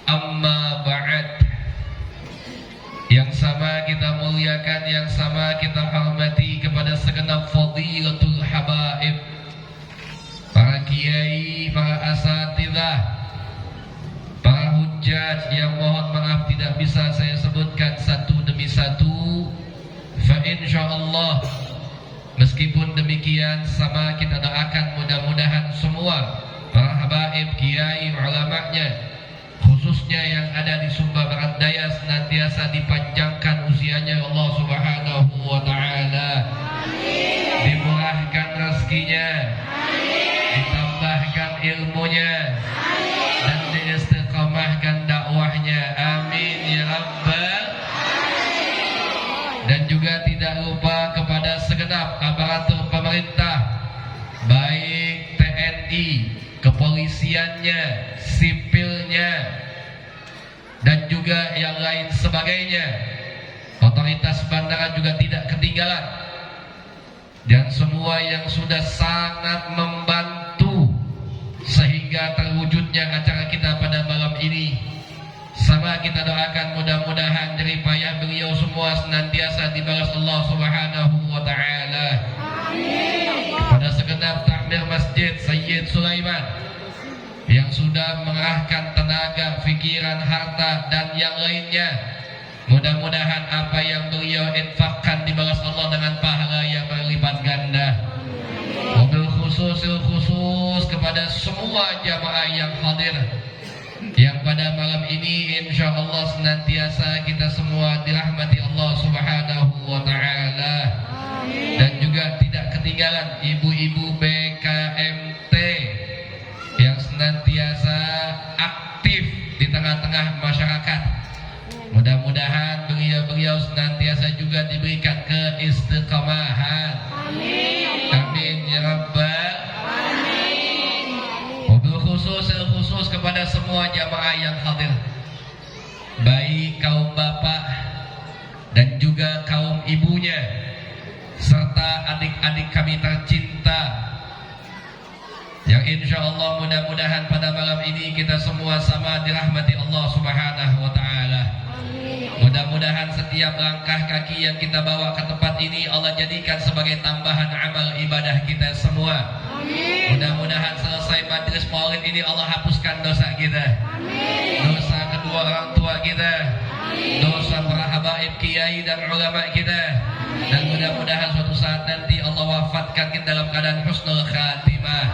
Amma ba'd. Yang sama kita muliakan, yang sama kita hormati kepada segenap fadilatul habaib, para kiai, para asatidzah, para hujjaj yang mohon maaf tidak bisa saya sebutkan satu demi satu. Fa insyaallah, meskipun demikian sama kita doakan mudah-mudahan semua para habaib, kiai, ulama'nya, khususnya yang ada di Sumba Barat Daya, senantiasa dipanjangkan usianya Allah Subhanahu wa ta'ala, dimurahkan rezekinya, ditambahkan ilmunya, dan diistiqamahkan dakwahnya. Amin ya rabbal. Dan juga tidak lupa kepada segenap aparatur pemerintah, baik TNI, kepolisiannya, sipilnya, dan juga yang lain sebagainya. Otoritas bandara juga tidak ketinggalan, dan semua yang sudah sangat membantu sehingga terwujudnya acara kita pada malam ini. Sama kita doakan mudah-mudahan jerih payah beliau semua senantiasa dibalas Allah Subhanahu wa ta'ala. Kepada segenap takmir masjid Sayyid Sulaiman yang sudah mengerahkan tenaga, pikiran, harta, dan yang lainnya, mudah-mudahan apa yang beliau infakkan dibalas Allah dengan pahala yang berlipat ganda. Wabil khusus kepada semua jamaah yang hadir, yang pada malam ini insyaallah senantiasa kita semua dirahmati Allah Subhanahu wa ta'ala. Dan juga tidak ketinggalan ibu-ibu BKMT yang senantiasa aktif di tengah-tengah masyarakat. Mudah-mudahan beliau senantiasa juga diberikan keistiqamahan. Amin ya rabbal. Wabil khusus kepada semua jamaah yang hadir, baik kaum bapak dan juga kaum ibunya, serta adik-adik kami tercinta, yang insyaallah mudah-mudahan pada malam ini kita semua sama dirahmati Allah Subhanahu wa ta'ala. Mudah-mudahan setiap langkah kaki yang kita bawa ke tempat ini Allah jadikan sebagai tambahan amal ibadah kita semua. Mudah-mudahan selesai majelis maulid ini Allah hapuskan dosa kita, dosa kedua orang tua kita, dosa para habaib, kiai, dan ulama kita. Dan mudah-mudahan suatu saat nanti Allah wafatkan kita dalam keadaan husnul khatimah.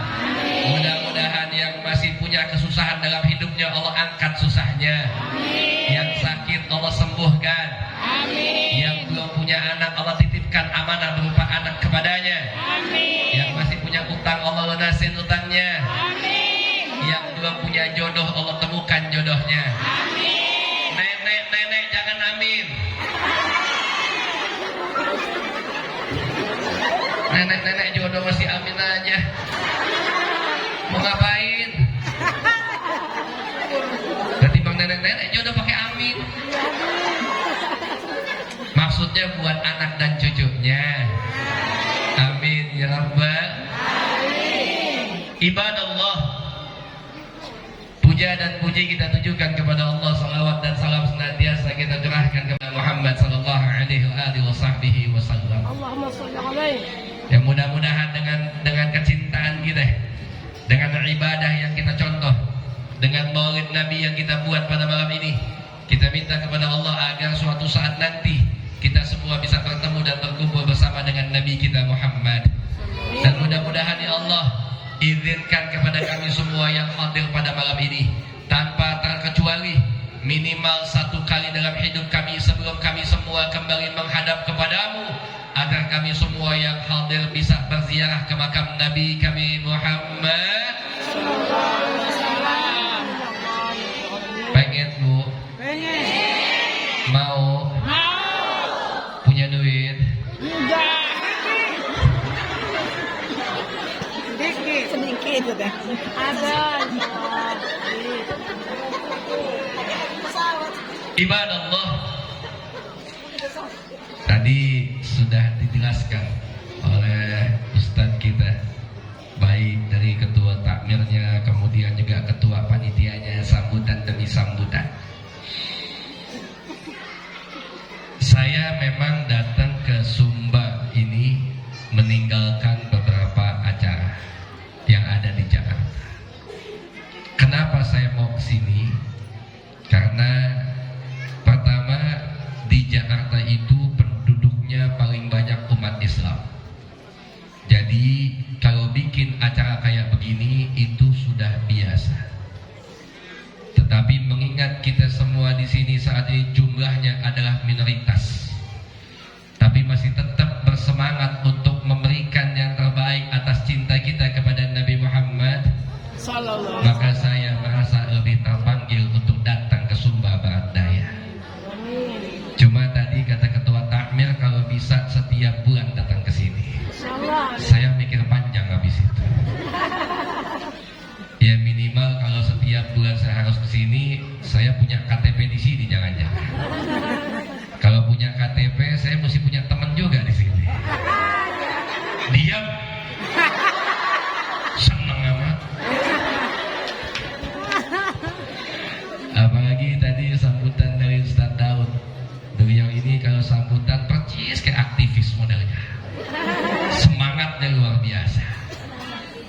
Mudah-mudahan yang masih punya kesusahan dalam hidupnya Allah angkat susahnya, yang sakit Allah sembuhkan, yang belum punya anak Allah titipkan amanah berupa anak kepadanya, yang masih punya utang Allah lunasin utangnya, yang belum punya jodoh Allah temukan jodohnya. Nenek jangan amin. Nenek jodoh masih amin aja. Mau ngapain? Ketimbang nenek jodoh pakai amin. Maksudnya buat anak dan cucunya. Amin ya rabbal. Ibadallah, puja dan puji kita tujukan kepada Allah. Salawat dan salam senantiasa kita curahkan kepada Muhammad sallallahu alaihi wasallam. Allahumma shalli alaihi. Yang mudah-mudahan dengan kecintaan kita, dengan ibadah yang kita contoh, dengan maulid Nabi yang kita buat pada malam ini, kita minta kepada Allah agar suatu saat nanti kita semua bisa bertemu dan berkumpul bersama dengan Nabi kita Muhammad. Dan mudah-mudahan ya Allah izinkan kepada kami semua yang hadir pada malam ini, tanpa terkecuali minimal satu kali dalam hidup kami sebelum kami semua kembali menghadap kepadamu, agar kami semua yang hadir bisa berziarah ke makam Nabi kami Muhammad. Pengen bu? Pengen. Mau? Punya duit? Enggak. Sedikit juga. Ada. Ibadallah, tadi sudah dijelaskan oleh Ustadz kita, baik dari ketua takmirnya, kemudian juga ketua panitianya, sambutan demi sambutan sambutan. Saya memang datang ke Sumba ini meninggalkan beberapa acara yang ada di Jakarta. Kenapa saya mau ke sini? Karena pertama, di Jakarta itu penduduknya paling banyak umat Islam. Jadi kalau bikin acara kayak begini itu sudah biasa. Tetapi mengingat kita semua di sini saat ini jumlahnya adalah minoritas, tapi masih tetap bersemangat untuk memberikan yang terbaik atas cinta kita kepada Nabi Muhammad, maka saya merasa lebih terpanggil untuk datang ke Sumba Barat Daya. Cuma tadi kata ketua takmir kalau bisa setiap bulan datang ke sini. Saya mikir panjang habis itu. Ya minimal kalau setiap bulan saya harus ke sini, saya punya KTP di sini jangan-jangan. Kalau punya KTP, saya mesti punya teman juga di sini. Diam. Seneng amat. Apalagi tadi sambutan dari Ustaz Daud. Beliau ini kalau sambutan percis kayak aktivis modelnya. Semangatnya luar biasa.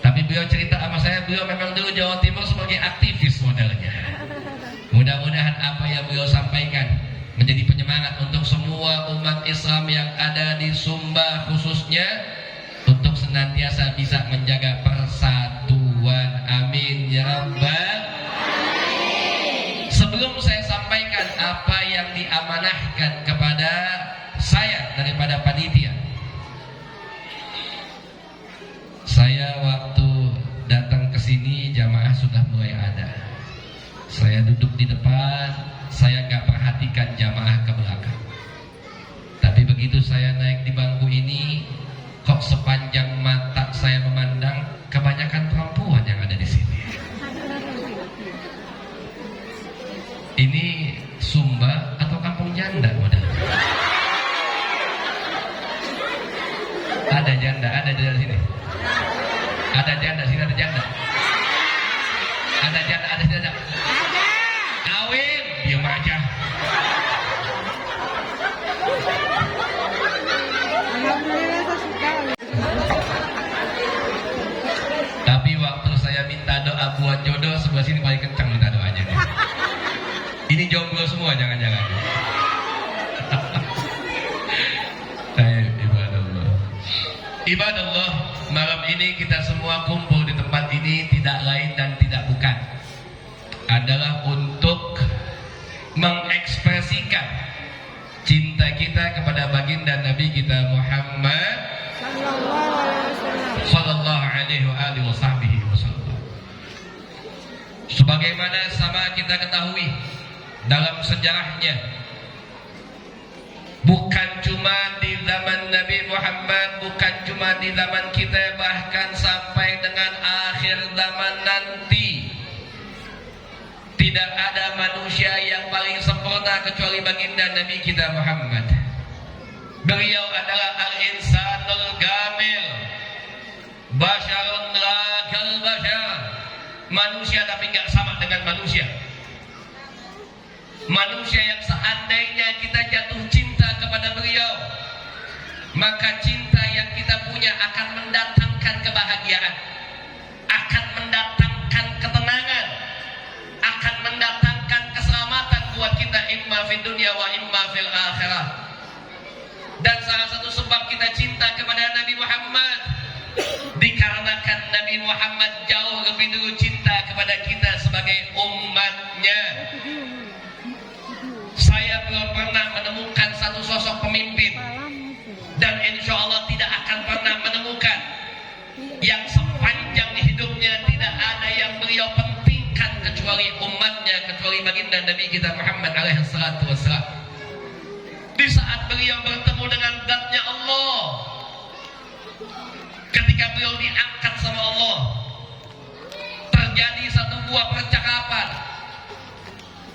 Tapi beliau cerita sama saya, beliau memang dulu Jawa Timur sebagai aktivis modelnya. Mudah-mudahan apa yang beliau sampaikan menjadi penyemangat untuk semua umat Islam yang ada di Sumba khususnya, untuk senantiasa bisa menjaga persatuan. Amin ya Rabbal. Sebelum saya sampaikan apa yang diamanahkan kepada saya daripada panitia, saya waktu datang ke sini jamaah sudah mulai ada. Saya duduk di depan, saya nggak perhatikan jamaah ke belakang. Tapi begitu saya naik di bangku ini, kok sepanjang mata saya memandang kebanyakan perempuan yang ada di sini. Ini Sumba atau kampung janda model? Ada janda, ada di sini. Ada janda, sini ada janda. Ada janda, ada janda. Kawin, diam aja. Tapi waktu saya minta doa buat jodoh, sebelah sini paling kencang minta doanya nih. Ini jomblo semua, jangan-jangan. Ibadallah, malam ini kita semua kumpul di tempat ini tidak lain dan tidak bukan adalah untuk mengekspresikan cinta kita kepada baginda Nabi kita Muhammad sallallahu alaihi wasallam. Sebagaimana sama kita ketahui dalam sejarahnya, bukan cuma di zaman Nabi Muhammad, bukan cuma di zaman kita, bahkan sampai dengan akhir zaman nanti, tidak ada manusia yang paling sempurna kecuali baginda Nabi kita Muhammad. Beliau adalah al-insanul gamil, basyarun la kal basyar, manusia tapi nggak sama dengan manusia. Manusia yang seandainya kita jatuh cinta kepada beliau, maka cinta yang kita punya akan mendatangkan kebahagiaan, akan mendatangkan ketenangan, akan mendatangkan keselamatan buat kita, imma fid dunya wa imma fil akhirah. Dan salah satu sebab kita cinta kepada Nabi Muhammad, dikarenakan Nabi Muhammad jauh lebih dulu cinta kepada kita sebagai umatnya. Saya belum pernah menemukan satu sosok pemimpin, dan insya Allah tidak akan pernah menemukan, yang sepanjang hidupnya tidak ada yang beliau pentingkan kecuali umatnya, kecuali baginda Nabi kita Muhammad alaihi salatu wassalam. Di saat beliau bertemu dengan zatnya Allah, ketika beliau diangkat sama Allah, terjadi satu buah percakapan.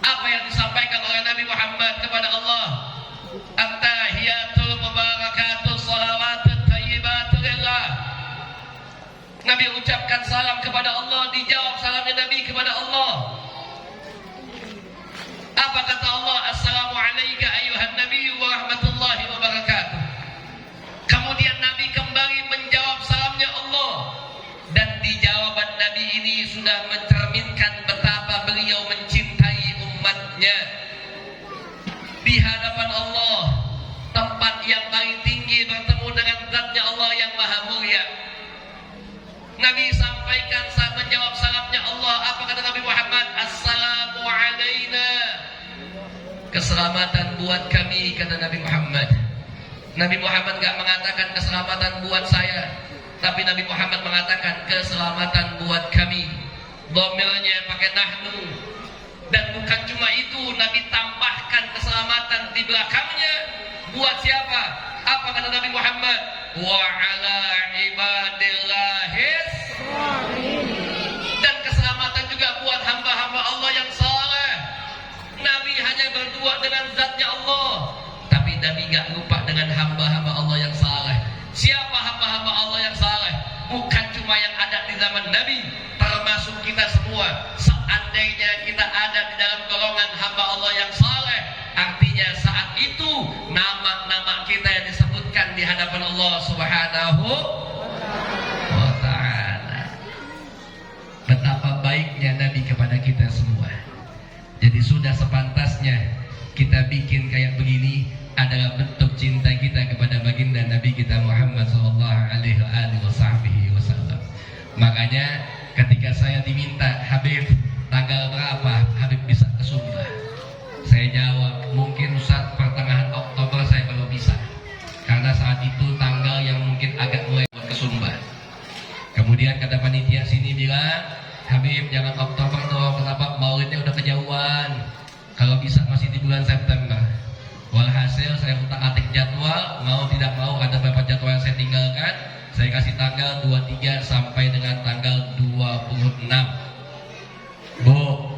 Apa yang disampaikan oleh Nabi Muhammad kepada Allah? At-tahiyatul mubarakatul salawatut thayyibatul lillah. Nabi ucapkan salam kepada Allah, dijawab salamnya Nabi kepada Allah. Apa kata Allah? Assalamualaikum ayuhan nabi wa rahmatullahi wa barakatuh. Kemudian Nabi kembali menjawab salamnya Allah. Dan di jawaban Nabi ini sudah mencerminkan betapa beliau mencintai umatnya. Di hadapan Allah, tempat yang paling tinggi, bertemu dengan zatnya Allah yang maha mulia. Nabi sampaikan saat menjawab salamnya Allah, apa kata Nabi Muhammad? Assalamu alaina. Keselamatan buat kami, kata Nabi Muhammad. Nabi Muhammad gak mengatakan keselamatan buat saya, tapi Nabi Muhammad mengatakan keselamatan buat kami. Dhamirnya pakai nahnu. Dan bukan cuma itu, Nabi tambahkan keselamatan di belakangnya. Buat siapa? Apa kata Nabi Muhammad? Wa ala ibadillahis. Dan keselamatan juga buat hamba-hamba Allah yang saleh. Nabi hanya berdua dengan zatnya Allah, tapi Nabi gak lupa dengan hamba-hamba Allah yang saleh. Siapa hamba-hamba Allah yang saleh? Bukan cuma yang ada di zaman Nabi, termasuk kita semua. Seandainya kita ada di dalam golongan hamba Allah yang saleh, artinya saat itu nama-nama kita yang disebutkan di hadapan Allah Subhanahu wa ta'ala. Betapa baiknya Nabi kepada kita semua. Jadi sudah sepantasnya kita bikin kayak begini adalah bentuk cinta kita kepada baginda Nabi kita Muhammad sallallahu alaihi wasallam. Makanya ketika saya diminta, Habib tanggal berapa Habib bisa ke Sumba? Saya jawab, mungkin Ustaz pertengahan Oktober saya baru bisa. Karena saat itu tanggal yang mungkin agak mulai ke Sumba. Kemudian kata panitia sini bilang, Habib jangan Oktober dong, kenapa maulidnya udah kejauhan. Kalau bisa masih di bulan September. Walhasil saya utak-atik jadwal, mau tidak mau ada beberapa jadwal yang saya tinggalkan. Saya kasih tanggal 23 sampai dengan tanggal 26. Bu.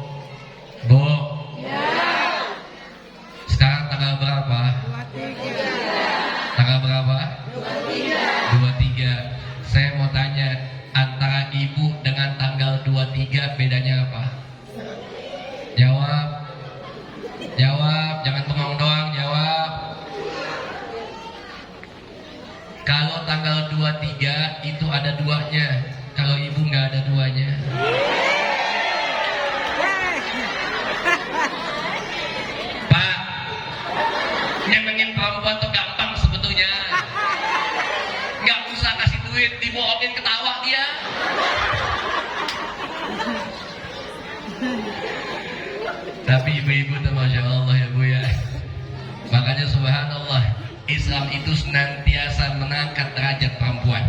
Ya. Sekarang tanggal berapa? 23. Tanggal berapa? 23. Saya mau tanya, antara ibu dengan tanggal 23 bedanya apa? Jawab, jangan bengong doang, jawab. Kalau tanggal 23 itu ada duanya, kalau ibu nggak ada duanya. Pak, nyenengin perempuan tuh gampang sebetulnya. Nggak usah kasih duit, dibohongin ketawa dia. Tapi ibu-ibu tuh Masya Allah ya Bu ya. Makanya subhanallah, Islam itu senantiasa mengangkat derajat perempuan.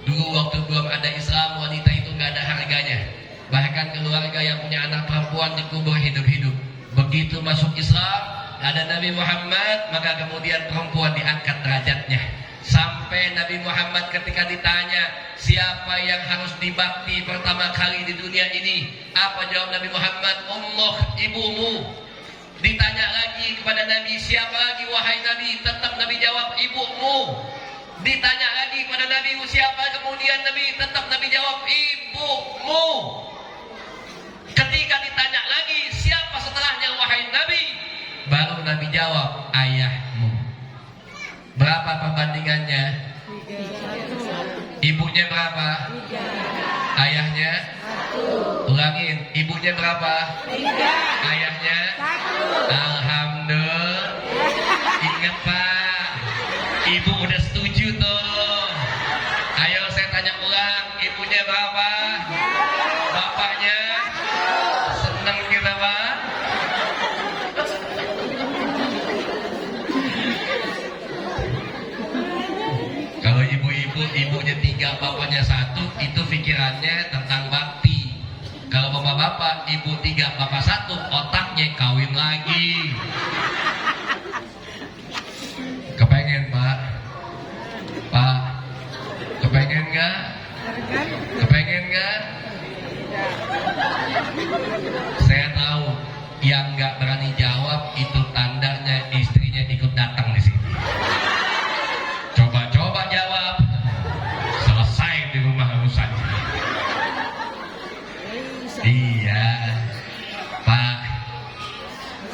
Dulu waktu belum ada Islam, wanita itu gak ada harganya. Bahkan keluarga yang punya anak perempuan dikubur hidup-hidup. Begitu masuk Islam, ada Nabi Muhammad, maka kemudian perempuan diangkat derajatnya. Sampai Nabi Muhammad ketika ditanya, siapa yang harus dibakti pertama kali di dunia ini? Apa jawab Nabi Muhammad? Ummuk, ibumu. Ditanya lagi kepada Nabi, siapa lagi wahai Nabi? Tetap Nabi jawab, ibumu. Ditanya lagi kepada Nabi, siapa? Kemudian Nabi tetap Nabi jawab, ibumu. Ketika ditanya lagi, siapa setelahnya wahai Nabi? Baru Nabi jawab, ayahmu. Berapa perbandingannya? 3:1. Ibunya berapa? 3. Ayahnya? 1. Ulangin, ibunya berapa? 3. Ayahnya? 1. Alhamdulillah. Ingat Pak, ibu udah setuju tuh. Ayo saya tanya ulang, ibunya berapa? 3. Bapaknya? 1. Seneng kita Pak. Kalau ibu-ibu, ibunya 3, bapaknya 1, itu pikirannya tentang bakti. Kalau bapak-bapak, ibu 3, bapak 1, otaknya kawin lagi. Kepengen Pak? Pak, kepengen nggak? Kepengen nggak? Saya tahu yang nggak berani jawab itu tandanya istrinya ikut datang di sini. Coba jawab, selesai di rumah urusan. Iya, Pak.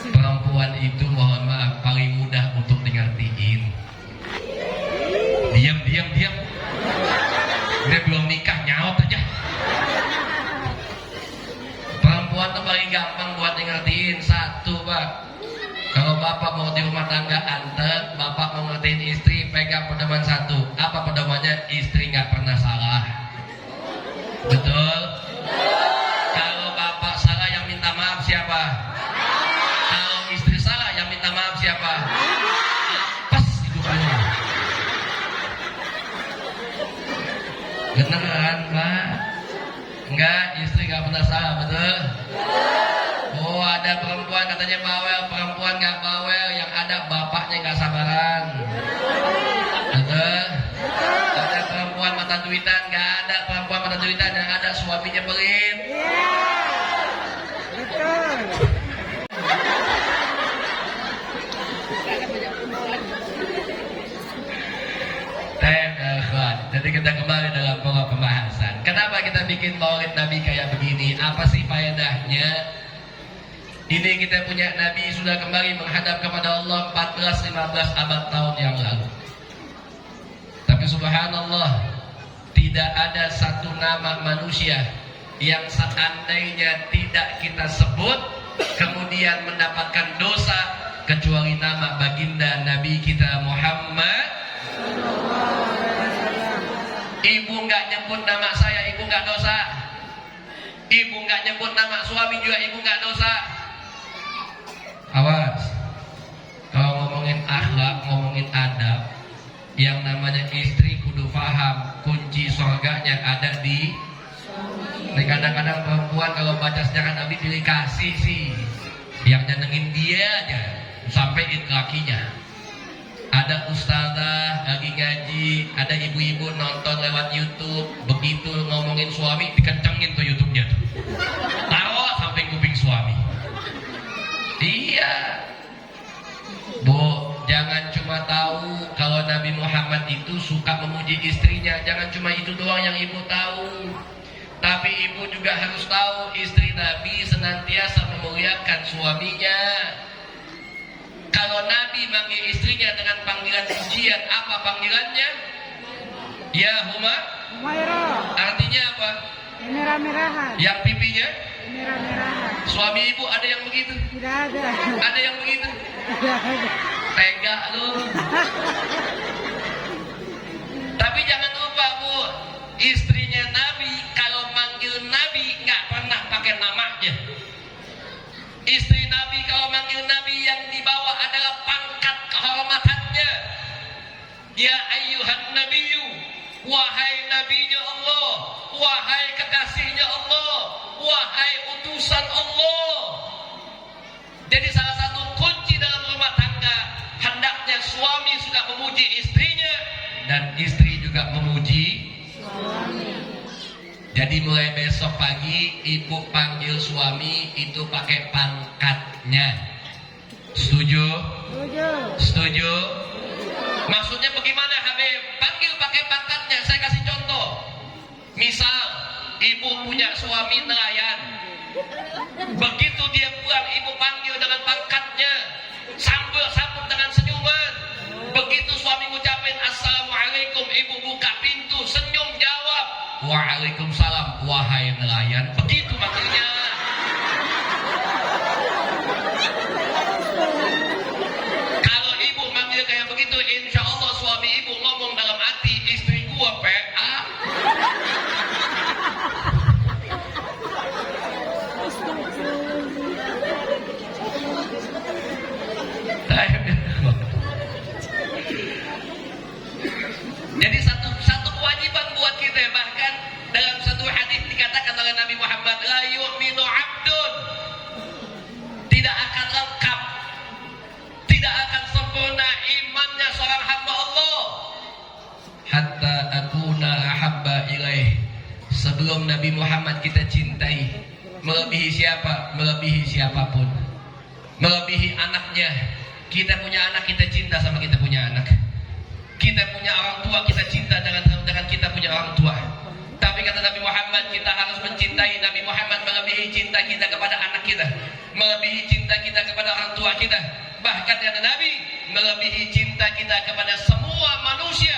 Perempuan perempuan itu mohon maaf paling mudah untuk ngertiin. Diam. Dia belum nikah nyaut aja. Perempuan tuh paling gampang buat ngertiin. Satu, Pak, kalau bapak mau di rumah tangga anteng, bapak mau ngertiin istri, pegang pedoman satu. Apa pedomannya? Istri nggak pernah salah. Betul? Kalau bapak salah yang minta maaf siapa? Kalau istri salah yang minta maaf siapa? Apes itu kamu. Beneran, Pak? Enggak, istri nggak pernah salah, betul? Oh, ada perempuan katanya bawel, perempuan nggak bawel, yang ada bapaknya nggak sabaran. Betul? Ada perempuan mata duitan, nggak ada perempuan mata duitan, yang ada suaminya pelit. Jadi kita kembali dalam pokok pembahasan. Kenapa kita bikin maulid Nabi kayak begini? Apa sih faedahnya? Ini kita punya Nabi sudah kembali menghadap kepada Allah 14-15 abad tahun yang lalu. Tapi subhanallah, tidak ada satu nama manusia yang seandainya tidak kita sebut kemudian mendapatkan dosa kecuali nama baginda Nabi kita Muhammad. Ibu nggak nyebut nama saya, ibu nggak dosa. Ibu nggak nyebut nama suami juga, ibu nggak dosa. Awas, kalau ngomongin akhlak, ngomongin adab, yang namanya istri kudu paham kunci surganya ada di. Kadang-kadang perempuan kalau baca sejarah Nabi pilih kasih sih, yang nyenengin dia aja sampai lakinya. Ada ustazah lagi ngaji, ada ibu-ibu nonton lewat YouTube, begitu ngomongin suami dikencengin tuh YouTube-nya tuh. Tawa sampai kuping suami. Iya. Bu, jangan cuma tahu kalau Nabi Muhammad itu suka memuji istrinya, jangan cuma itu doang yang ibu tahu. Tapi ibu juga harus tahu istri Nabi senantiasa memuliakan suaminya. Kalau Nabi manggil istrinya dengan panggilan pujian, apa panggilannya? Ya Humaira. Artinya apa? Merah-merahan. Yang pipinya? Merah-merahan. Suami ibu ada yang begitu? Tidak ada. Ada yang begitu? Tidak ada. Tega lu. Tapi jangan lupa, Bu, istrinya Nabi kalau manggil Nabi nggak pernah pakai namanya. Istri Nabi kalau manggil Nabi yang dibawa adalah pangkat kehormatannya. Ya ayyuhan nabiyyu, wahai nabinya Allah, wahai kekasihnya Allah, wahai utusan Allah. Jadi salah satu kunci dalam rumah tangga, hendaknya suami suka memuji istrinya dan istri juga memuji suami. Jadi mulai besok pagi ibu panggil suami itu pakai pangkatnya. Setuju? Setuju? Maksudnya bagaimana Habib? Panggil pakai pangkatnya. Saya kasih contoh. Misal ibu punya suami nelayan. Begitu dia pulang ibu panggil dengan pangkatnya. Sambut dengan senyuman. Begitu suami ngucapin assalamualaikum, ibu buka pintu, senyum jawab, waalaikumsalam, wahai nelayan. Begitu maksudnya. Kalau ibu manggil kayak begitu, insya Allah suami ibu ngomong dalam hati, istri gua PA. Jadi satu kewajiban buat kita, bahkan dalam satu hadis dikatakan oleh Nabi Muhammad, la yu'minu 'abdun, tidak akan lengkap, tidak akan sempurna imannya seorang hamba Allah hatta akuna ahabba ilaih, sebelum Nabi Muhammad kita cintai melebihi siapa? Melebihi siapapun, melebihi anaknya. Kita punya anak, kita cinta sama kita punya anak. Kita punya orang tua, kita cinta dengan kita punya orang tua. Tapi kata Nabi Muhammad, Muhammad, kita harus mencintai Nabi Muhammad melebihi cinta kita kepada anak kita, melebihi cinta kita kepada orang tua kita, bahkan kata Nabi, melebihi cinta kita kepada semua manusia.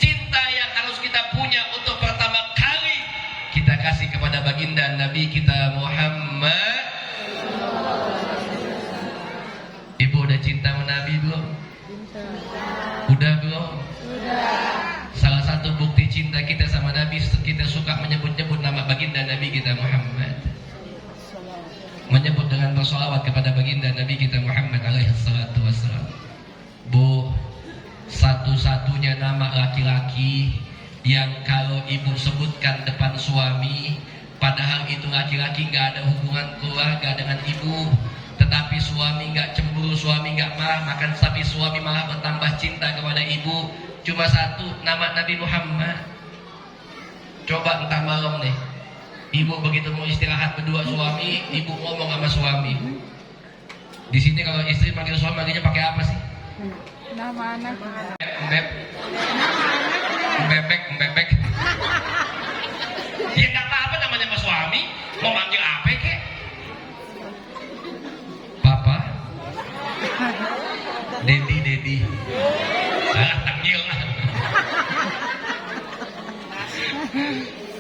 Cinta yang harus kita punya untuk pertama kali kita kasih kepada baginda Nabi kita Muhammad. Ibu udah cinta sama Nabi belum? Udah belum? Salah satu bukti cinta kita sama Nabi, kita suka menyebut-nyebut nama baginda Nabi kita Muhammad, menyebut dengan bersolawat kepada baginda Nabi kita Muhammad alaihi salatu wassalam. Bu, satu-satunya nama laki-laki yang kalau ibu sebutkan depan suami, padahal itu laki-laki gak ada hubungan keluarga dengan ibu, tetapi suami gak cemburu, suami gak marah, makan tapi suami malah bertambah cinta kepada ibu, cuma satu, nama Nabi Muhammad. Coba entah malam nih, ibu begitu mau istirahat berdua suami, ibu ngomong sama suami. Di sini kalau istri manggil suami manggilnya pakai apa sih? Nama anaknya. Mbebek. Ya nggak apa-apa namanya sama suami, mau manggil apa kek? Papa, Dedi. Salah panggil.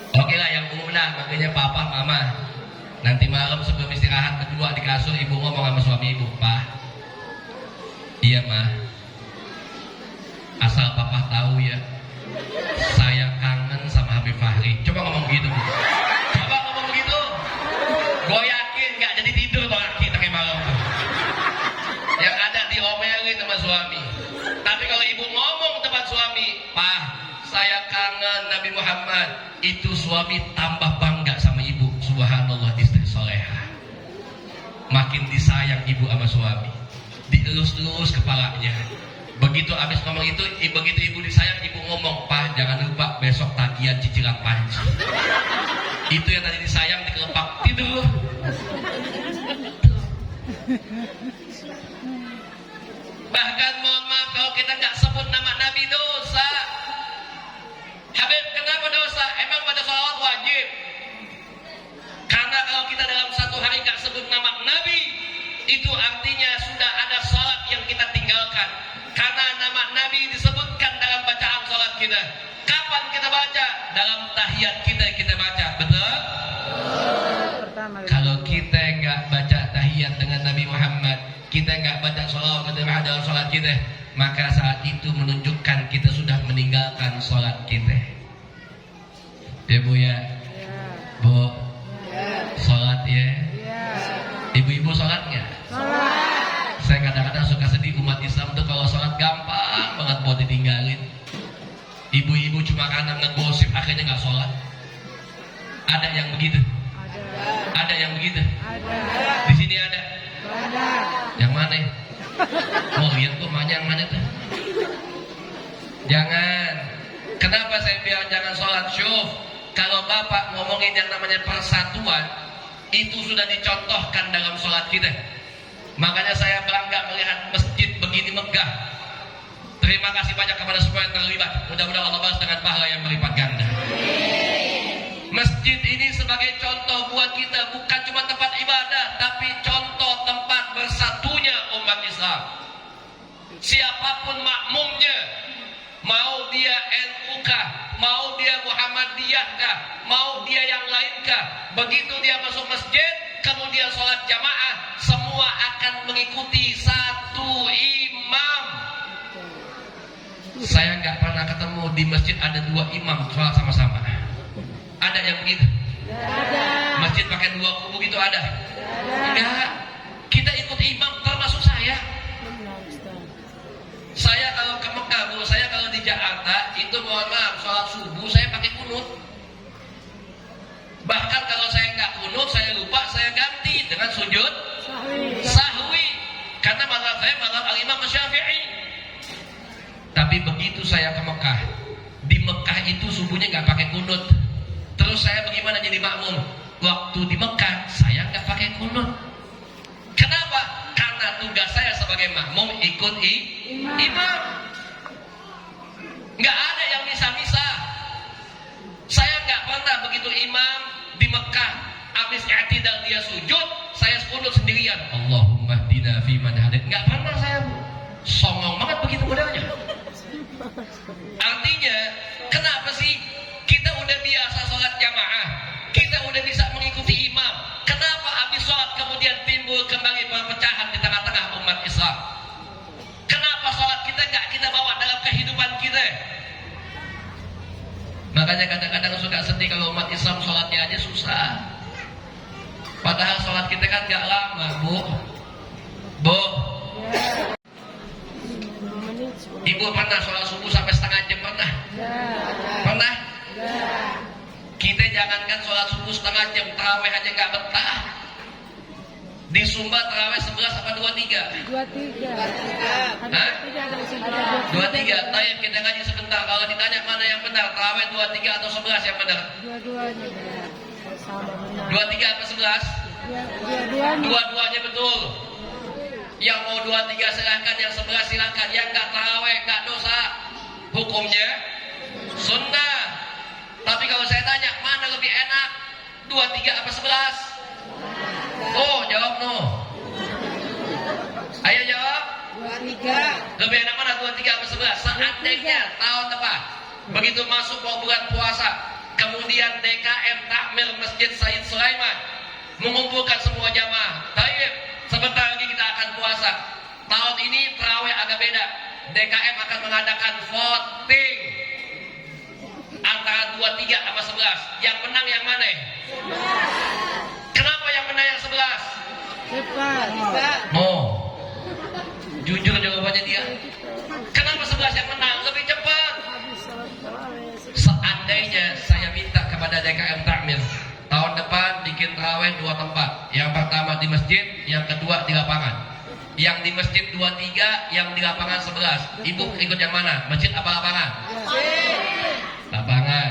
Oke lah, yang umum dah, makanya papa, mama. Nanti malam sebelum istirahat berdua di kasur, ibu ngomong sama suami ibu, Pak, iya mah, asal papa tahu ya, saya kangen sama Habib Fahri. Coba ngomong begitu, Bu. Coba ngomong begitu. Gue yakin gak jadi tidur kalau kita kayak malam tuh. Yang ada diomelin sama suami. Tapi kalau ibu ngomong depan suami, Pak, saya kangen Nabi Muhammad, itu suami tambah bangga sama ibu. Subhanallah, istri soleha. Makin disayang ibu sama suami, dielus-elus kepalanya. Begitu abis ngomong itu, begitu ibu disayang, ibu ngomong, Pak, jangan lupa besok tagihan cicilan panci. Itu yang tadi disayang dikelepak, tidur. Bahkan mohon maaf kalau kita nggak sebut nama Nabi dosa. Habib, kenapa dosa? Emang pada sholawat wajib? Karena kalau kita dalam satu hari nggak sebut nama Nabi, itu artinya sudah ada salat yang kita tinggalkan. Karena nama Nabi disebutkan dalam bacaan salat kita. Kapan kita baca? Dalam tahiyat kita baca, betul? Kalau kita nggak baca tahiyat dengan Nabi Muhammad, kita nggak baca sholawat dalam salat kita, maka saat itu menunjukkan kita sudah meninggalkan salat kita. Ya Bu ya, Bu, salat ya. Ibu-ibu salat nggak? Saya kadang-kadang suka sedih, umat Islam tuh kalau sholat gampang banget buat ditinggalin. Ibu-ibu cuma karena ngegosip akhirnya nggak sholat. Ada yang begitu? Ada yang begitu? Di sini ada? Yang mana? Oh lihat tuh, yang mana tuh? Jangan. Kenapa saya bilang jangan sholat? Syuf, kalau bapak ngomongin yang namanya persatuan, itu sudah dicontohkan dalam sholat kita. Makanya saya bangga melihat masjid begini megah. Terima kasih banyak kepada semua yang terlibat. Mudah-mudahan Allah balas dengan pahala yang berlipat ganda. Masjid ini sebagai contoh buat kita, bukan cuma tempat ibadah, tapi contoh tempat bersatunya umat Islam. Siapapun makmumnya, mau dia NU kah, mau dia Muhammadiyah kah, mau dia yang lain kah, begitu dia masuk masjid, kemudian sholat jamaah, semua akan mengikuti satu imam. Saya nggak pernah ketemu di masjid ada dua imam sholat sama-sama. Ada yang begitu? Masjid pakai dua kubu gitu ada? Enggak. Kita ikut imam, termasuk saya. Saya kalau ke Mekah, Bu, saya kalau di Jakarta itu mohon maaf, sholat subuh saya pakai kunut. Bahkan kalau saya nggak kunut, saya lupa, saya ganti dengan sujud sahwi. Karena mazhab saya mazhab al-Imam Syafi'i. Tapi begitu saya ke Mekah, di Mekah itu subuhnya nggak pakai kunut. Terus saya bagaimana jadi makmum? Waktu di Mekah saya nggak pakai kunut. Kenapa? Karena tugas saya sebagai makmum ikut imam. Nggak ada yang misa-misa. Saya nggak pernah pernah begitu imam di Mekah habis i'tidal dia sujud, saya sujud sendirian. Allahumma hdina fi man hadait. Enggak pernah saya, Bu. Songong banget begitu modelnya. Artinya, kenapa sih kita udah biasa sholat jamaah, kita udah bisa mengikuti imam, kenapa habis sholat kemudian timbul kembali perpecahan di tengah-tengah umat Islam? Kenapa sholat kita nggak kita bawa dalam kehidupan kita? Makanya kadang-kadang suka sedih kalau umat Islam sholatnya aja susah. Padahal sholat kita kan nggak lama, Bu. Bu, Ibu pernah sholat subuh sampai setengah jam pernah? Pernah? Kita jangankan sholat subuh setengah jam, taraweh aja nggak betah. Di Sumba taraweh 11 apa 23? 23. Hah? 23. Tayyib kita ngaji sebentar. Kalau ditanya mana yang benar, taraweh 23 atau 11 yang benar? Dua-duanya sama benar. 23 apa 11? Dua-duanya. Dua-duanya betul. Yang mau 23 silahkan, yang 11 silahkan. Yang nggak taraweh nggak dosa. Hukumnya sunnah. Tapi kalau saya tanya mana lebih enak, 23 apa 11? Oh, jawab no. Ayo jawab. 23. Lebih enak mana 23 apa 11? Seandainya tahun depan begitu masuk bulan puasa, kemudian DKM takmir Masjid Said Sulaiman mengumpulkan semua jamaah. Tayyib, sebentar lagi kita akan puasa. Tahun ini tarawih agak beda. DKM akan mengadakan voting antara 23 sama 11. Yang menang yang mana? Kenapa yang menang yang 11? Cepat. Oh, jujur jawabannya dia. Kenapa 11 yang menang? Lebih cepat. Seandainya saya minta kepada DKM Takmir tahun depan bikin tarawih 2 tempat. Yang pertama di masjid, yang kedua di lapangan. Yang di masjid 23, yang di lapangan 11. Ibu ikut yang mana? Masjid apa lapangan? Lapangan.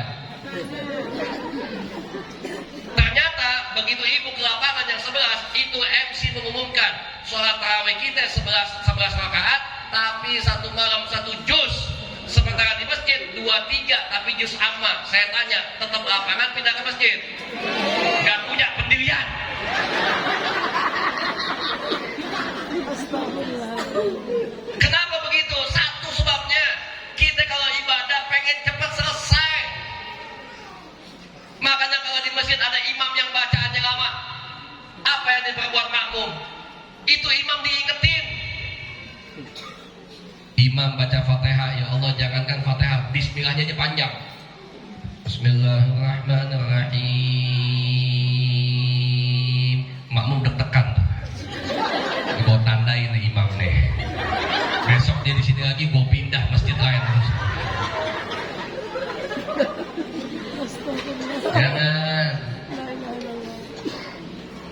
Ternyata begitu ibu ke lapangan yang 11, itu MC mengumumkan sholat tarawih kita 11 rakaat, tapi satu malam 1 juz. Sementara di masjid 23 tapi juz amma. Saya tanya, tetap lapangan pindah ke masjid? Gak punya pendirian. Kenapa begitu? Satu sebabnya, kita kalau ibadah pengen cepat selesai. Makanya kalau di masjid ada imam yang bacaannya lama, apa yang diperbuat makmum? Itu imam diingetin. Imam baca Fatihah, ya Allah jangankan Fatihah, bismillahnya aja panjang. Bismillahirrahmanirrahim. Makmum deg-degan. Gue tandain nih imam nih. Besok dia di sini lagi, gue pindah masjid lain terus. Jangan.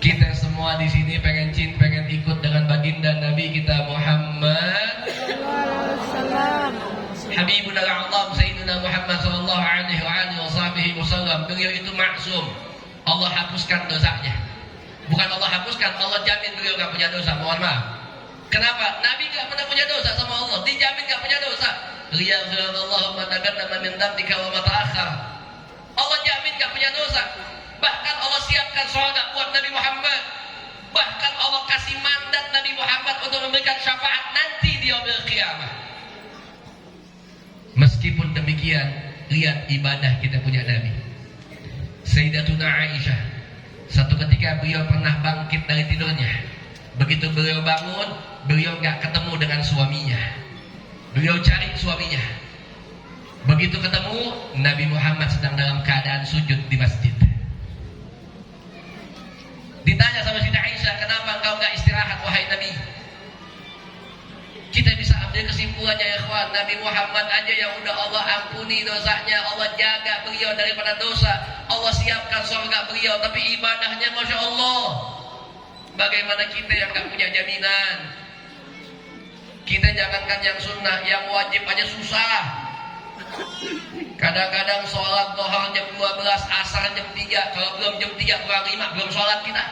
Kita semua di sini pengen ikut dengan baginda Nabi kita Muhammad. Habibuna al-A'zam Sayyidina Muhammad sallallahu alaihi wasallam. Beliau itu maksum. Allah hapuskan dosanya. Bukan Allah hapuskan, Allah jamin beliau gak punya dosa. Mohon maaf. Kenapa? Nabi gak pernah punya dosa sama Allah. Dijamin gak punya dosa. Liyaghfirallahu ma taqaddama min dzambika wa ma ta'akhkhar. Allah jamin gak punya dosa. Bahkan Allah siapkan surga buat Nabi Muhammad. Bahkan Allah kasih mandat Nabi Muhammad untuk memberikan syafaat nanti di yaumil qiyamah. Meskipun demikian, lihat ibadah kita punya Nabi. Sayyidatuna Aisyah, satu ketika beliau pernah bangkit dari tidurnya. Begitu beliau bangun, beliau gak ketemu dengan suaminya. Beliau cari suaminya. Begitu ketemu, Nabi Muhammad sedang dalam keadaan sujud di masjid. Ditanya sama Siti Aisyah, kenapa engkau gak istirahat wahai Nabi? Kita bisa ambil kesimpulannya ya ikhwan, Nabi Muhammad aja yang udah Allah ampuni dosanya, Allah jaga beliau daripada dosa, Allah siapkan surga beliau, tapi ibadahnya Masya Allah. Bagaimana kita yang gak punya jaminan? Kita jangankan yang sunnah, yang wajib aja susah. Kadang-kadang sholat duha jam 12, asar jam 3. Kalau belum jam 3 kurang 5 belum sholat kita.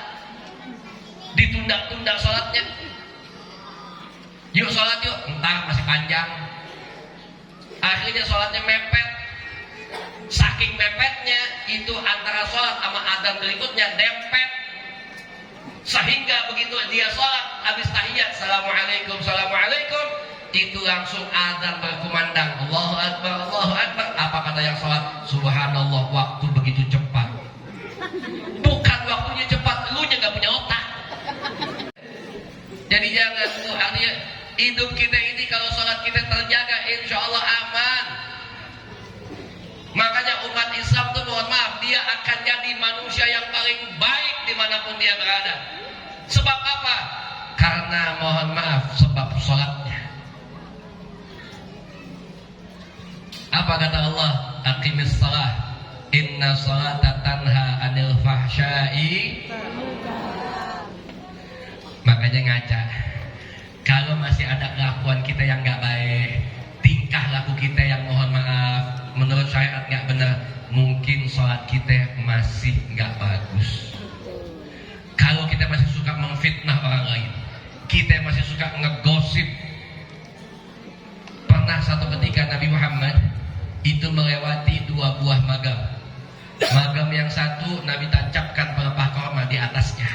Ditunda-tunda sholatnya. Yuk sholat yuk, entar masih panjang. Akhirnya sholatnya mepet. Saking mepetnya itu antara sholat sama adzan berikutnya dempet, sehingga begitu dia sholat habis tahiyat assalamualaikum assalamualaikum itu langsung adzan berkumandang Allahu Akbar Allahu Akbar. Apa kata yang sholat? Subhanallah, waktu begitu cepat. Bukan waktunya cepat, lu nya gak punya otak. Jadi jangan tuh, artinya hidup kita ini kalau sholat kita terjaga insya Allah aman. Makanya umat Islam tuh mohon maaf, dia akan jadi manusia yang paling baik dimanapun dia berada. Sebab apa? Karena mohon maaf, sebab sholatnya. Apa kata Allah? Aqimis shalah, inna sholata tanha anil fahsyai. Makanya ngaca, kalau masih ada kelakuan kita yang gak baik, tingkah laku kita yang mohon maaf menurut syariat gak benar, mungkin sholat kita masih gak bagus. Kalau kita masih suka memfitnah orang lain, kita masih suka ngegosip. Pernah satu ketika Nabi Muhammad itu melewati 2 buah magam. Magam yang satu Nabi tancapkan pelepah korma di atasnya.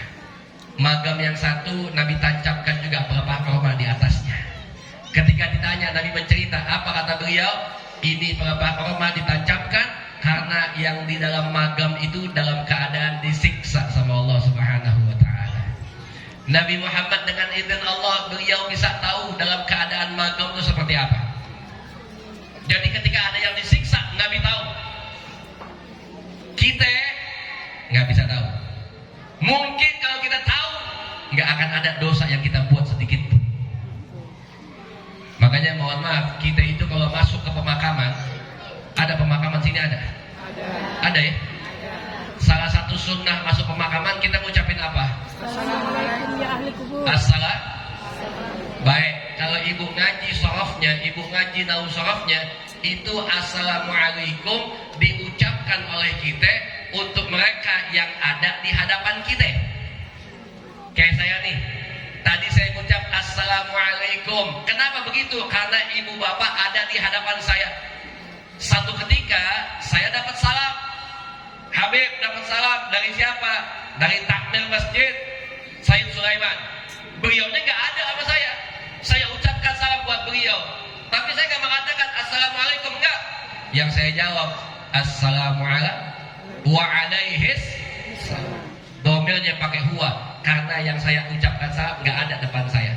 Magam yang satu Nabi tancapkan juga pelepah korma di atasnya. Ketika ditanya, Nabi mencerita, apa kata beliau? Ini pelepah korma ditancapkan karena yang di dalam magam itu dalam keadaan disiksa sama Allah Subhanahu wa taala. Nabi Muhammad dengan izin Allah beliau bisa tahu dalam keadaan magam itu seperti apa. Jadi ketika ada yang disiksa, Nabi tahu. Kita nggak bisa tahu. Mungkin kalau kita tahu, nggak akan ada dosa yang kita buat sedikit pun. Makanya mohon maaf, kita itu kalau masuk ke pemakaman, ada pemakaman sini ada? Ada ya? Salah satu sunnah masuk pemakaman kita ngucapin apa? Assalamualaikum ya ahli kubur. Baik, kalau ibu ngaji sorofnya, ibu ngaji nau sorofnya, itu assalamualaikum diucapkan oleh kita untuk mereka yang ada di hadapan kita. Kayak saya nih, tadi saya ucap assalamualaikum. Kenapa begitu? Karena ibu bapak ada di hadapan saya. Satu ketika saya dapat salam, Habib dapat salam dari siapa? Dari takmir masjid Said Sulaiman. Beliaunya nggak ada sama saya. Saya ucapkan salam buat beliau, tapi saya nggak mengatakan assalamualaikum, enggak. Yang saya jawab assalamualaikum wa alaihis. Domirnya pakai huwa, karena yang saya ucapkan salam nggak ada depan saya.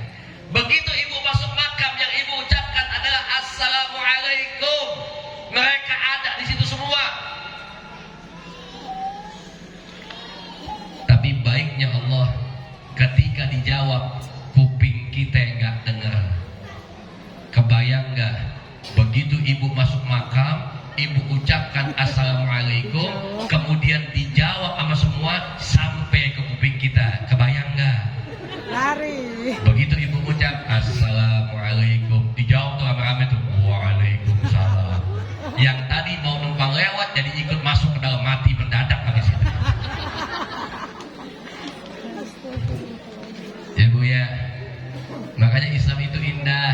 Begitu ibu masuk makam, yang ibu ucapkan adalah assalamualaikum. Mereka ada di situ semua. Tapi baiknya Allah, ketika dijawab kuping kita nggak dengar. Kebayang nggak? Begitu ibu masuk makam, ibu ucapkan assalamualaikum, kemudian dijawab sama semua sampai ke kuping kita. Kebayang nggak? Lari. Begitu ibu ucap assalamualaikum, dijawab tuh rame-rame tuh waalaikumsalam. Yang tadi mau numpang lewat jadi ikut masuk ke dalam, mati mendadak habis itu. Ya Bu ya, makanya Islam itu indah.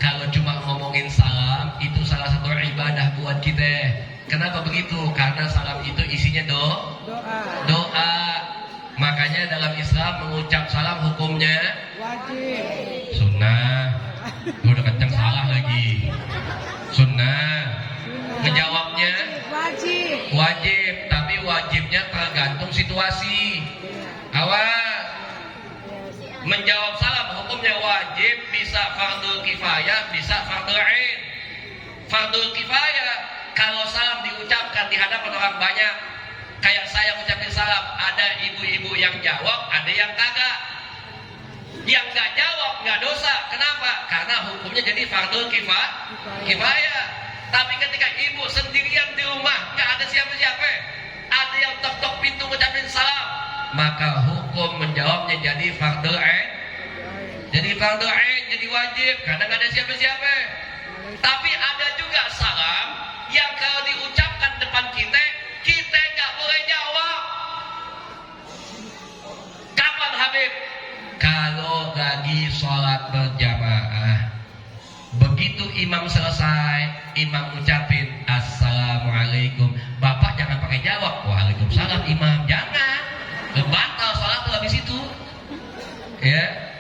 Kalau cuma ngomongin salam, itu salah satu ibadah buat kita. Kenapa begitu? Karena salam itu isinya doa. Makanya dalam Islam mengucap salam hukumnya Wajib. sunnah. Gue udah kenceng salah lagi. Sunnah. Ngejawabnya wajib, tapi wajibnya tergantung situasi. Awas. Menjawab salam hukumnya wajib, bisa fardhu kifayah, bisa fardhu ain. Fardhu kifayah kalau salam diucapkan di hadapan orang banyak, kayak saya ucapin salam, ada ibu-ibu yang jawab, ada yang kagak. Yang nggak jawab nggak dosa. Kenapa? Karena hukumnya jadi fardhu kifayah. Tapi ketika ibu sendirian di rumah, nggak ada siapa-siapa, ada yang tok-tok pintu ngucapin salam, maka hukum menjawabnya jadi fardhu ain. Jadi fardhu ain, jadi wajib karena nggak ada siapa-siapa. Tapi ada juga salam yang kalau diucapkan depan kita, kita nggak boleh jawab. Kapan Habib? Kalau lagi sholat berjamaah, begitu Begitu imam selesai, imam ucapin assalamualaikum, bapak jangan pakai jawab waalaikumsalam imam, jangan, batal sholat tuh habis itu. Ya,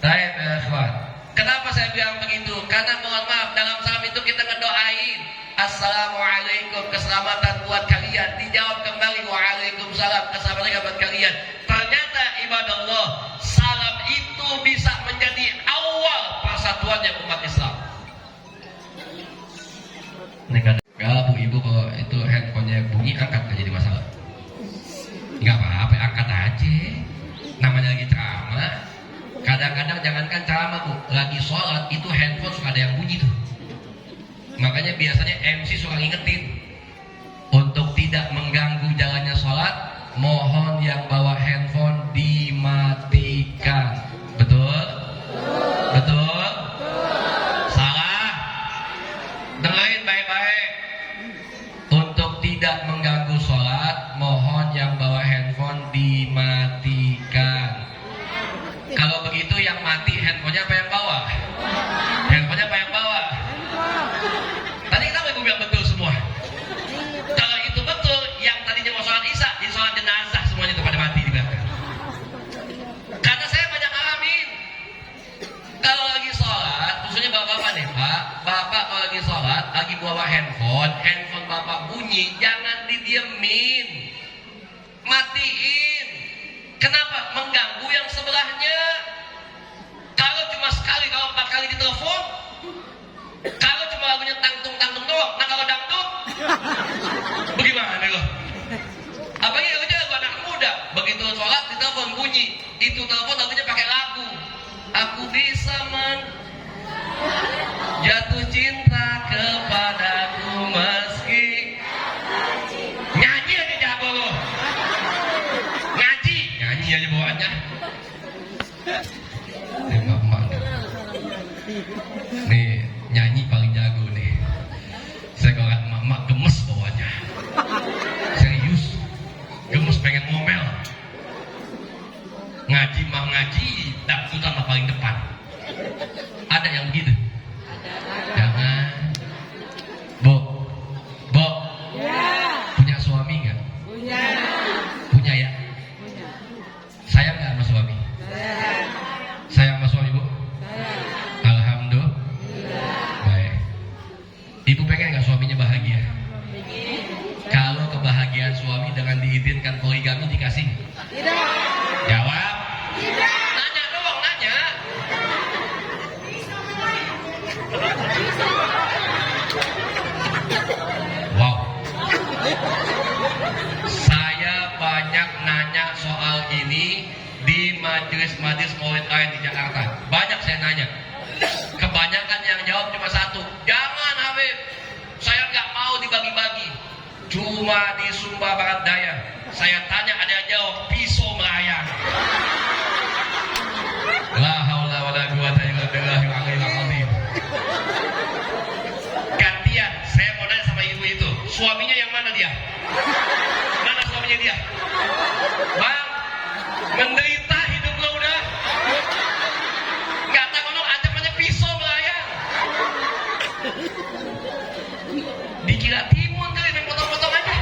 baik ikhwan. Kenapa saya bilang begitu? Karena mohon maaf, dalam salam itu kita ngedoain assalamualaikum, keselamatan buat kalian. Dijawab kembali waalaikumsalam, keselamatan buat kalian. Ternyata ibadah Allah, salam itu bisa menjadi awal persatuannya umat Islam. Enggak bu, ibu kalau itu handphonenya bunyi angkat gak jadi masalah. Enggak apa-apa, angkat aja. Namanya lagi ceramah. Kadang-kadang jangankan ceramah bu, lagi sholat itu handphone suka ada yang bunyi tuh. Makanya biasanya MC suka ngingetin untuk tidak mengganggu jalannya sholat, mohon yang bawa handphone dimatikan. Betul? Betul? Salah? Dengerin baik-baik. Untuk tidak mengganggu sholat, mohon yang bawa handphone dimatikan. Kalau begitu yang mati handphonenya apa yang bawa? Handphonenya apa yang bawa? Tadi kenapa ibu bilang betul semua? Kalau itu betul, yang tadinya mau sholat isya, jadi sholat jenazah semuanya itu pada mati di belakang. Karena saya banyak alamin. Kalau lagi sholat, khususnya bapak-bapak nih pak, bapak kalau lagi sholat, lagi bawa handphone, handphone bapak bunyi, jangan didiemin, matiin. Kenapa? Mengganggu yang sebelahnya. Kalau cuma sekali, kalau 4 kali ditelepon, kalau cuma lagunya tangtung-tangtung doang, nah kalau dangdut, bagaimana loh? Apalagi lagunya lagu anak muda, begitu sholat ditelepon bunyi, itu telepon lagunya pakai lagu. Aku bisa jatuh cinta kepadaku meski nyanyi aja jago loh. Nyanyi aja bawaannya. Emak-emak nih nyanyi paling jago nih. Saya kalau lihat emak-emak gemes bawaannya. Serius, gemes pengen ngomel. Ngaji mah ngaji, dangdutan mah paling depan. Ada yang begitu? Jangan. Bo, punya suami nggak? Punya ya. Sayang nggak sama suami? Sayang sama suami bu? Alhamdulillah. Baik. Ibu pengen nggak suaminya bahagia? Kalau kebahagiaan suami dengan diizinkan poligami dikasih? Tidak. Jawab. Tidak. Nanya doang, nanya. Wow. Saya banyak nanya soal ini di majelis-majelis maulid lain di Jakarta. Banyak saya nanya. Kebanyakan yang jawab cuma satu. Jangan Habib. Saya nggak mau dibagi-bagi. Cuma di Sumba Barat Daya. Saya tanya ada yang jawab pisau melayang. La haula wala quwata illa billahil aliyil azim. Gantian, saya mau nanya sama ibu itu. Suaminya yang mana dia? Mana suaminya dia? Bang, menderita hidup lo udah. Gak tahu lo ancamannya pisau melayang. Dikira timun kali main potong-potong aja.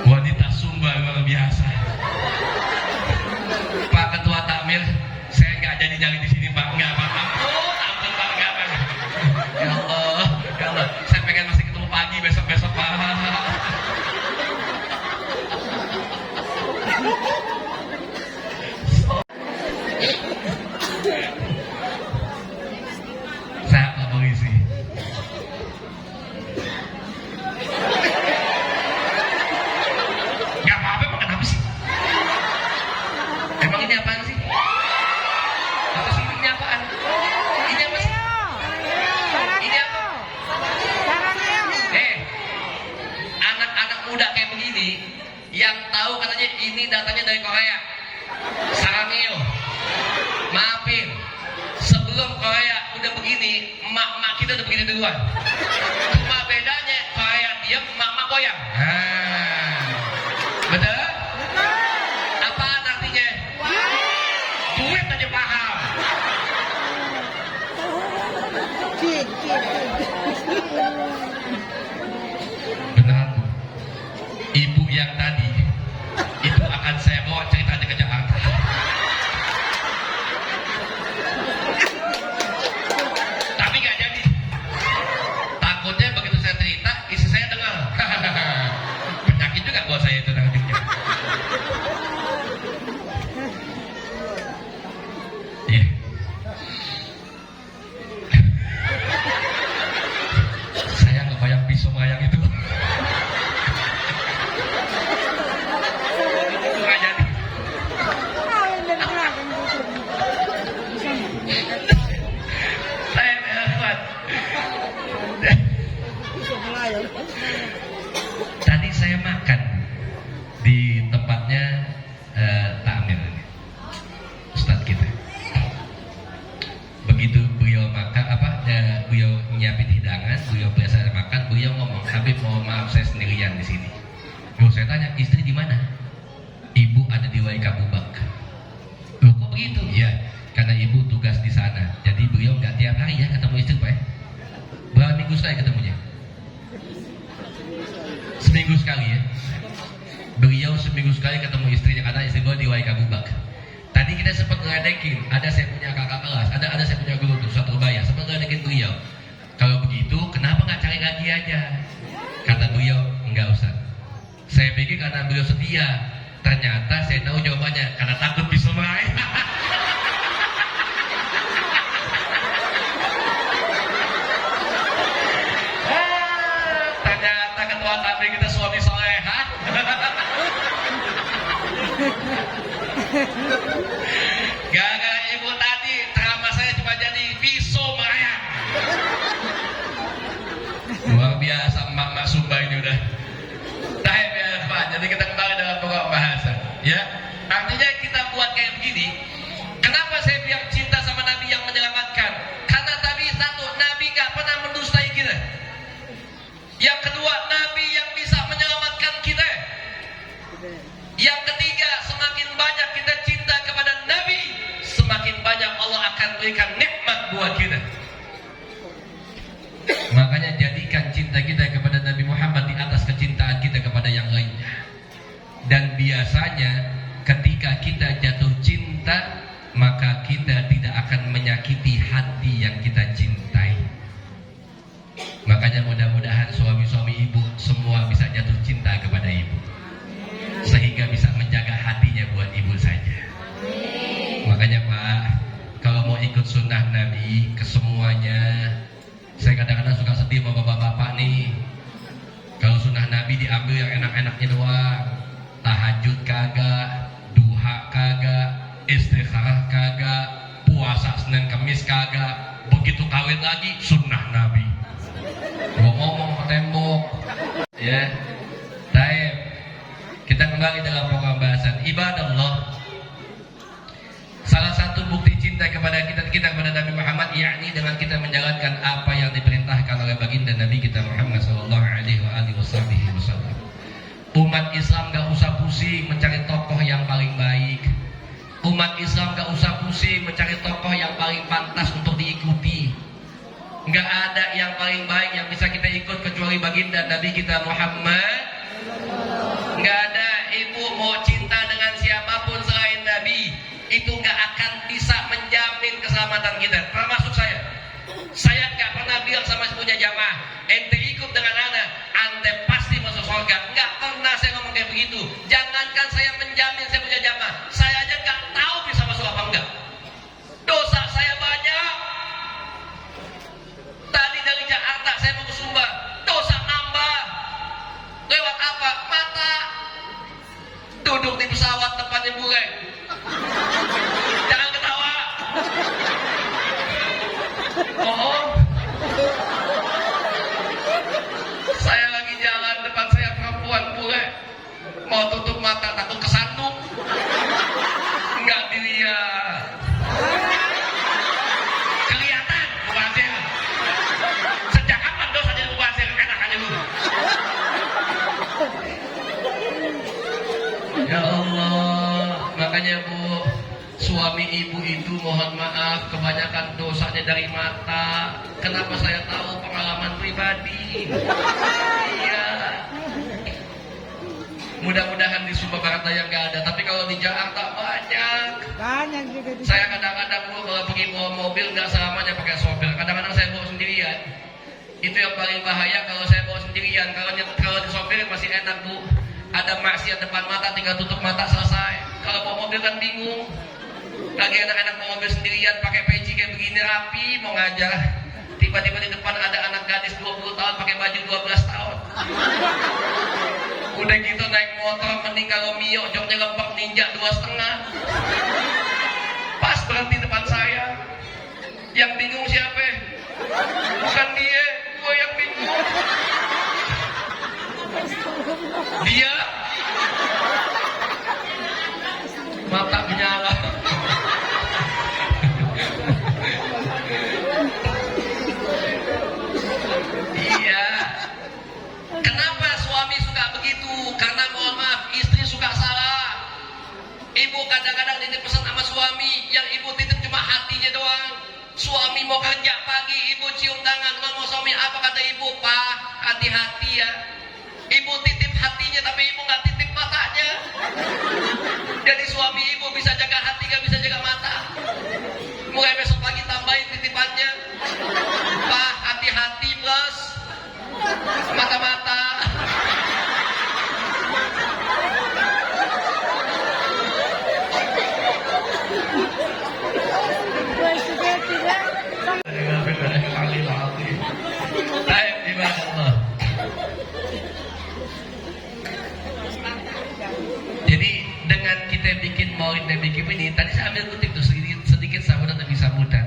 Wanita Sumba luar biasa. Pak Ketua Takmir, saya nggak jadi di sini Pak. Nggak apa-apa. Ampun Pak, nggak apa. Ya Allah, saya pengen masih ketemu pagi besok-besok Pak. Sehat Pak Polisi. Nggak apa-apa, emang kenapa sih? Emang ini apaan sih? Apa sih ini apaan? Ini apa sih? Ini apa? Anak-anak muda kayak begini yang tahu katanya ini datanya dari Korea. Sarangeo. Maafin. Sebelum Korea udah begini, emak-emak kita udah begini duluan. Cuma bedanya Korea diam, emak-emak goyang. Betul? Apaan artinya? Duit duit aja paham. Cik. Benar Bu. Ibu yang tadi itu akan saya bawa ceritanya ke Jakarta. Tapi nggak jadi. Takutnya begitu saya cerita, istri saya dengar. Penyakit juga buat saya itu nantinya. Iya. Saya nggak bayang pisau merayang itu. Nggak jadi. Saya berhati. Tadi saya makan di tempatnya Takmir, Ustadz kita. Begitu beliau makan beliau nyiapin hidangan, beliau biasa makan, beliau ngomong, Habib mohon maaf saya sendirian di sini. Loh, saya tanya, istri di mana? Ibu ada di Wai Kabubak. Loh, kok begitu? Ya, karena ibu tugas di sana. Jadi beliau nggak tiap hari ya ketemu istri Pak. Berapa minggu sekali ketemunya? Seminggu sekali ya. Beliau seminggu sekali ketemu istrinya karena istri gue di Wai Kabubak. Tadi kita sempat ngeledekin, ada saya punya kakak kelas, ada saya punya guru tuh satu Ubaya, sempat ngeledekin beliau. Kalau begitu, kenapa nggak cari lagi aja? Kata beliau, enggak usah. Saya pikir karena beliau setia. Ternyata saya tahu jawabannya, karena takut bisa meraih. Ternyata ketua takmir kita suami solehan. Gara-gara ibu tadi, ceramah saya cuma jadi pisau merayang. Luar biasa emak-emak Sumba ini udah. Taib ya Pak, jadi kita kembali dalam pokok bahasa. Ya, artinya kita buat kayak begini. Kenapa saya bilang cinta sama Nabi yang menyelamatkan? Karena tadi satu, Nabi gak pernah mendustai kita. Yang kedua, Nabi yang bisa menyelamatkan kita. Yang ketiga, semakin banyak kita cinta kepada Nabi, semakin banyak Allah akan berikan nikmat buat kita. Makanya jadikan cinta kita kepada Nabi Muhammad di atas kecintaan kita kepada yang lainnya. Dan biasanya ketika kita jatuh cinta, maka kita tidak akan menyakiti hati yang kita cintai. Makanya mudah-mudahan suami-suami ibu semua bisa jatuh cinta kepada ibu, sehingga bisa menjaga hatinya buat ibu saja. Makanya Pak, kalau mau ikut sunnah Nabi ke semuanya, saya kadang-kadang suka sedih sama bapak-bapak nih. Kalau sunnah Nabi diambil yang enak-enaknya doang, tahajud kagak, duha kagak, istikharah kagak, puasa Senin Kamis kagak, begitu kawin lagi sunnah Nabi. Gua ngomong ke tembok, ya. Taib. Kita kembali dalam pembahasan ibadallah. Salah satu bukti cinta kepada kita kepada Nabi Muhammad, yakni dengan kita menjalankan apa yang diperintahkan oleh baginda Nabi kita Muhammad sallallahu alaihi wasallam. Umat Islam gak usah pusing mencari tokoh yang paling baik. Umat Islam gak usah pusing mencari tokoh yang paling pantas untuk diikuti. Gak ada yang paling baik yang bisa kita ikut kecuali baginda Nabi kita Muhammad. Gak ada. Ibu mau cinta dengan siapapun selain Nabi, itu gak akan bisa menjamin keselamatan kita, termasuk saya. Saya gak pernah bilang sama punya jamaah, ente ikut dengan anak, ente pasti masuk surga. Gak pernah saya ngomong kayak begitu. Jangankan saya menjamin saya punya jamaah, saya aja gak tahu bisa masuk apa enggak. Dosa saya banyak. Tadi dari Jakarta saya mau ke Sumba, dosa nambah. Lewat apa? Mata. Duduk di pesawat tempatnya bule. Jangan ketawa. Oh, saya lagi jalan, depan saya perempuan bule, mau tutup mata takut kesandung, nggak dilihat, kelihatan mubazir. Sejak kapan dosa jadi mubazir? Enak aja dulu. Ya Allah, makanya Bu, suami ibu itu mohon maaf kebanyakan dosanya dari mata. Kenapa saya tahu? Pengalaman pribadi. Iya. Mudah-mudahan di Sumba Barat Daya nggak ada, tapi kalau di Jakarta banyak. Banyak juga di Saya kadang-kadang kalau pergi bawa mobil nggak selamanya pakai sopir. Kadang-kadang saya bawa sendirian. Itu yang paling bahaya kalau saya bawa sendirian. Kalau di sopir masih enak Bu. Ada maksiat depan mata, tinggal tutup mata selesai. Kalau bawa mobil kan bingung. Lagi enak-enak bawa mobil sendirian, pakai peci kayak begini rapi, mau ngajar. Tiba-tiba di depan ada anak gadis 20 tahun pakai baju 12 tahun. Udah gitu naik motor, mending kalau Mio joknya lempeng ninja 2,5. Pas berhenti depan saya. Yang bingung siapa? Bukan dia, gue yang bingung. Dia mata menyala. Iya. Kenapa suami suka begitu? Karena mohon maaf, istri suka salah. Ibu kadang-kadang titip pesan sama suami, yang ibu titip cuma hatinya doang. Suami mau kerja pagi, ibu cium tangan, ngomong suami apa kata ibu? Pak, hati-hati ya. Ibu titip hatinya tapi ibu nggak titip matanya. Jadi suami ibu bisa jaga hati, nggak bisa jaga mata. Mulai besok pagi tambahin titipannya. Pak, hati-hati plus mata-mata. Jadi dengan kita bikin maulid Nabi ini, tadi saya ambil kutip tuh sedikit sahabat Nabi sambutan.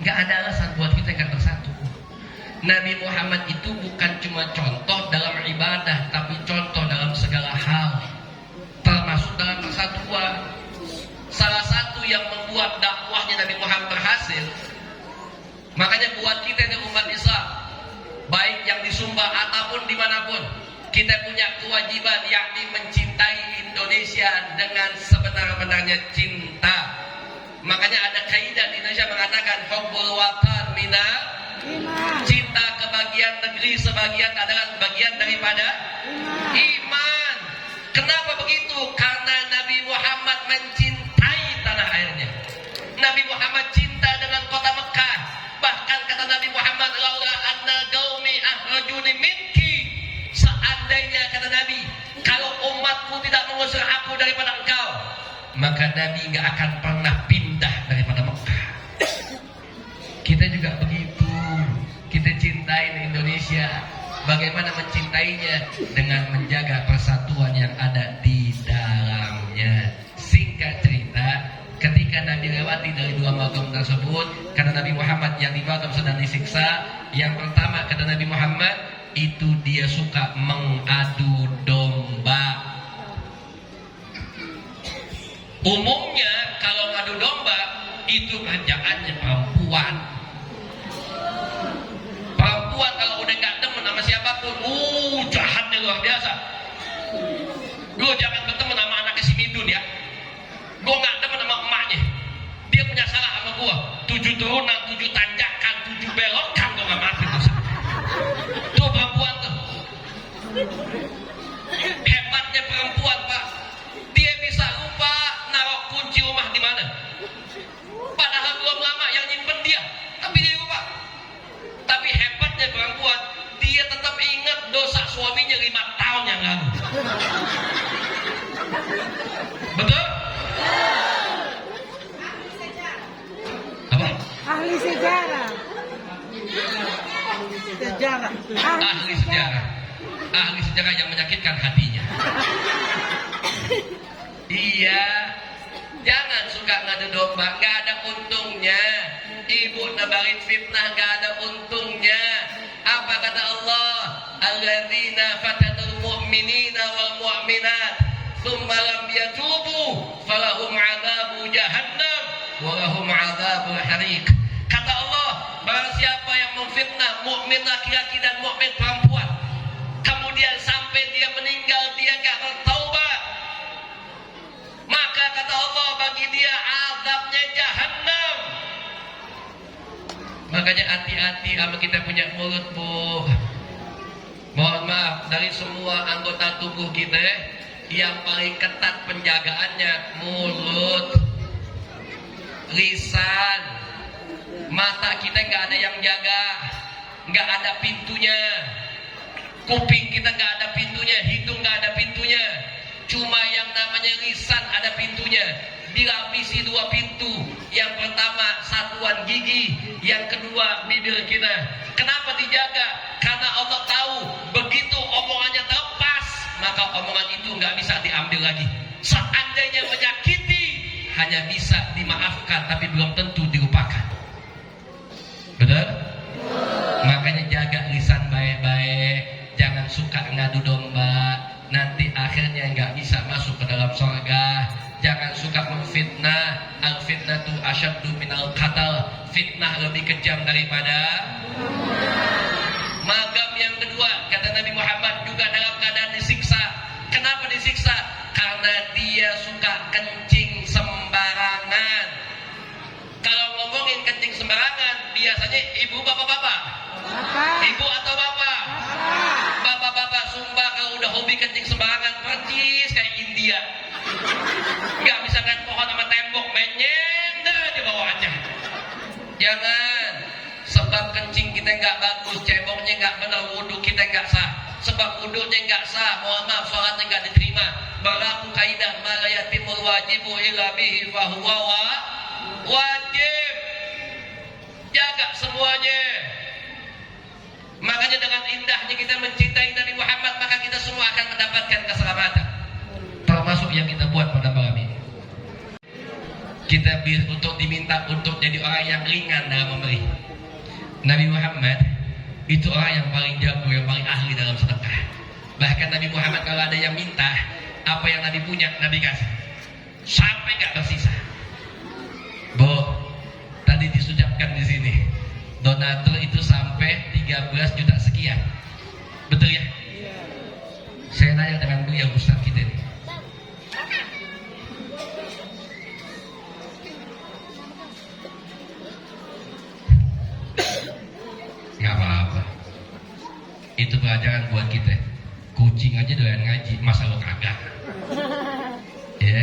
Nggak ada alasan buat kita kan bersatu. Nabi Muhammad itu bukan cuma contoh dalam ibadah, tapi contoh dalam segala hal, termasuk dalam persatuan. Salah satu yang membuat dakwahnya Nabi Muhammad berhasil, makanya buat kita di umat Islam, baik yang di Sumba ataupun dimanapun, kita punya kewajiban yakni mencintai Indonesia dengan sebenar-benarnya cinta. Makanya ada kaidah di Indonesia mengatakan hubbul watan minal iman. Cinta ke bagian negeri sebagian adalah bagian daripada iman. Kenapa begitu? Karena Nabi Muhammad mencintai tanah airnya. Nabi Muhammad cinta dengan kota Mekah. Bahkan kata Nabi Muhammad, laula anna qaumi akhrajuni minki. Seandainya kata Nabi, kalau umatku tidak mengusir aku daripada engkau, maka Nabi nggak akan pernah pindah daripada Mekah. Kita juga begitu. Kita cintai Indonesia. Bagaimana mencintainya? Dengan menjaga persatuan yang ada di dalamnya. Singkat cerita, ketika Nabi lewati dari dua makam tersebut, kata Nabi Muhammad yang di makam sedang disiksa. Yang pertama kata Nabi Muhammad, itu dia suka mengadu domba. Umumnya kalau ngadu domba itu kerjaannya perempuan. Perempuan kalau udah nggak demen sama siapapun, jahatnya luar biasa. Gue jangan berteman sama anaknya si Midun ya. Gue nggak demen sama emaknya. Dia punya salah sama gue. 7 turunan, 7 tanjakan, 7 belokan, gue nggak maafin tuh. Tuh perempuan tuh. Hebatnya perempuan Pak. Dia bisa lupa naruh kunci rumah di mana. Padahal belum lama yang nyimpen dia, tapi dia lupa. Tapi hebatnya perempuan, dia tetap ingat dosa suaminya 5 tahun yang lalu. Betul? Apa? ahli sejarah. Ahli sejarah. Ahli sejarah yang menyakitkan hatinya. Iya. Jangan suka ngadu domba, gak ada untungnya. Ibu nebarin fitnah, gak ada untungnya. Apa kata Allah? Alladzina fatanul mu'minina wal mu'minat tsumma lam yatubu falahum 'adzabu jahannam wa lahum 'adzabul hariq. Kata Allah, barang siapa yang memfitnah mukmin laki-laki dan mukmin perempuan, kemudian sampai dia meninggal dia gak bertaubat, maka kata Allah bagi dia azabnya jahannam. Makanya hati-hati sama kita punya mulut, Bu. Mohon maaf, dari semua anggota tubuh kita yang paling ketat penjagaannya mulut, lisan, mata kita nggak ada yang jaga, nggak ada pintunya. Kuping kita nggak ada pintunya, hidung nggak ada pintunya. Cuma yang namanya lisan ada pintunya. Dilapisi 2 pintu. Yang pertama satuan gigi, yang kedua bibir kita. Kenapa dijaga? Karena Allah tahu begitu omongannya terlepas, maka omongan itu nggak bisa diambil lagi. Seandainya menyakiti, hanya bisa dimaafkan, tapi belum tentu dilupakan. Betul? Makanya jaga lisan baik-baik. Jangan suka ngadu domba, nanti akhirnya nggak bisa masuk ke dalam surga. Jangan suka memfitnah. Al-fitnah tu asyaddu minal qatl. Fitnah lebih kejam daripada magam. Yang kedua, kata Nabi Muhammad, juga dalam keadaan disiksa. Kenapa disiksa? Karena dia suka kencing sembarangan. Kalau ngomongin kencing sembarangan, biasanya ibu bapak-bapak. Ibu atau bapak? Bapak-bapak Sumba kalau udah hobi kencing sembarangan, percis kayak India. Nggak bisa kan pohon sama tembok, menyender aja bawaannya. Jangan, sebab kencing kita nggak bagus, ceboknya nggak benar, wudhu kita nggak sah. Sebab wudhunya nggak sah, mohon maaf, sholatnya nggak diterima. Berlaku kaidah malayatimul wajibu illa bihi fahuwa wajib. Jaga semuanya. Makanya dengan indahnya kita mencintai Nabi Muhammad, maka kita semua akan mendapatkan keselamatan. Termasuk yang kita buat pada malam ini. Kita untuk diminta untuk jadi orang yang ringan dalam memberi. Nabi Muhammad itu orang yang paling jago, yang paling ahli dalam sedekah. Bahkan Nabi Muhammad kalau ada yang minta, apa yang Nabi punya, Nabi kasih. Sampai gak tersisa. Bo, tadi disucapkan di sini, donatur itu sampai 13 juta sekian. Betul ya? Saya nanya dengan beliau, Ustaz kita nih. Nggak apa-apa. Itu pelajaran buat kita. Kucing aja doyan ngaji, masa lo kagak? Ya,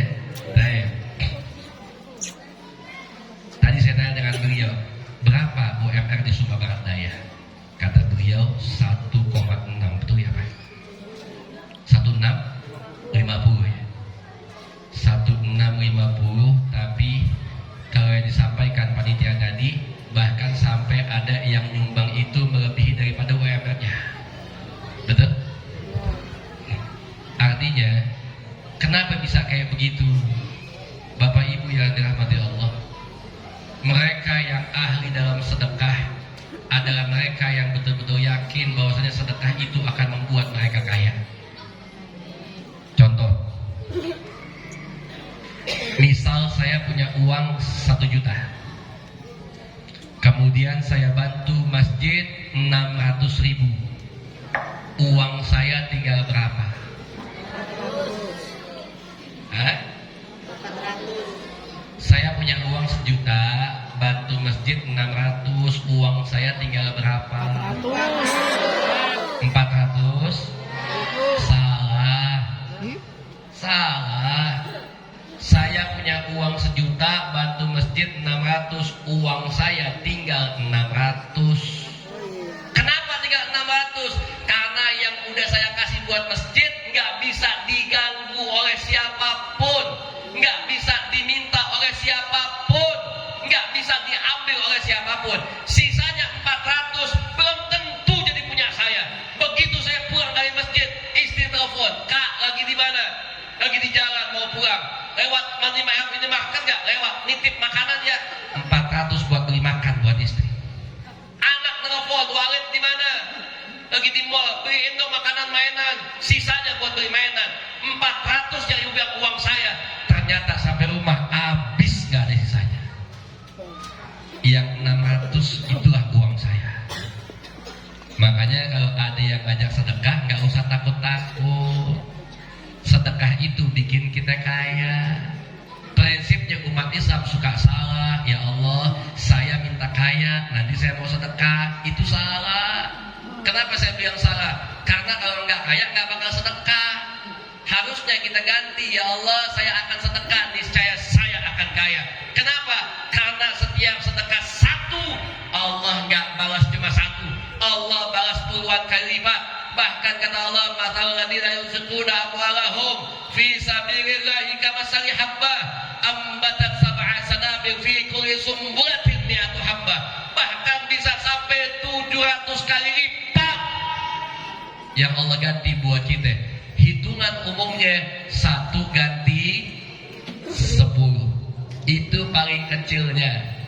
tadi saya tanya dengan beliau, berapa UMR di Sumba Barat Daya? Kata beliau 1,6. Betul ya Pak? 1650 ya. 1650, tapi kalau yang disampaikan panitia tadi, bahkan sampai ada yang nyumbang itu melebihi daripada UMR-nya. Betul? Artinya, kenapa bisa kayak begitu? Bapak Ibu yang dirahmati Allah, mereka yang ahli dalam sedekah adalah mereka yang betul-betul yakin bahwasanya sedekah itu akan membuat mereka kaya. Contoh, misal saya punya uang 1 juta, kemudian saya bantu masjid 600.000, uang saya tinggal berapa? Saya punya uang 1 juta, bantu masjid 600, uang saya tinggal berapa? 400. Salah. Saya punya uang 1 juta, bantu masjid 600, uang saya tinggal 600. Kenapa tinggal 600? Karena yang udah saya kasih buat masjid nggak bisa diganggu oleh siapapun, nggak bisa diminta oleh siapapun, nggak bisa diambil oleh siapapun. Sisanya 400 belum tentu jadi punya saya. Begitu saya pulang dari masjid, istri telepon, "Kak, lagi di mana?" "Lagi di jalan, mau pulang." "Lewat mandi ini makan nggak?" "Lewat." "Nitip makanan ya." 400 buat beli makan buat istri. Anak telepon, "Walid di mana?" "Lagi di mall." "Beliin dong makanan mainan." Sisanya buat beli mainan. 400 yang uang saya. Ternyata sampai rumah habis, nggak ada sisanya. Yang 600 itulah uang saya. Makanya kalau ada yang ngajak sedekah, nggak usah takut-takut. Sedekah itu bikin kita kaya. Prinsipnya umat Islam suka salah. Ya Allah, saya minta kaya, nanti saya mau sedekah. Itu salah. Kenapa saya bilang salah? Karena kalau nggak kaya nggak bakal sedekah. Harusnya kita ganti. Ya Allah, saya akan sedekah, niscaya saya akan kaya. Kenapa? Karena setiap sedekah satu, Allah nggak balas cuma satu, Allah balas puluhan kali lipat. Bahkan kata Allah, matal ladina yunfiquna amwalahum fi sabilillahi kamathali habbah ambatat sab'a sanabil fi kulli sumbulatin mi'atu habbah. Bahkan bisa sampai 700 kali lipat yang Allah ganti buat kita. Hitungan umumnya 1 ganti 10. Itu paling kecilnya.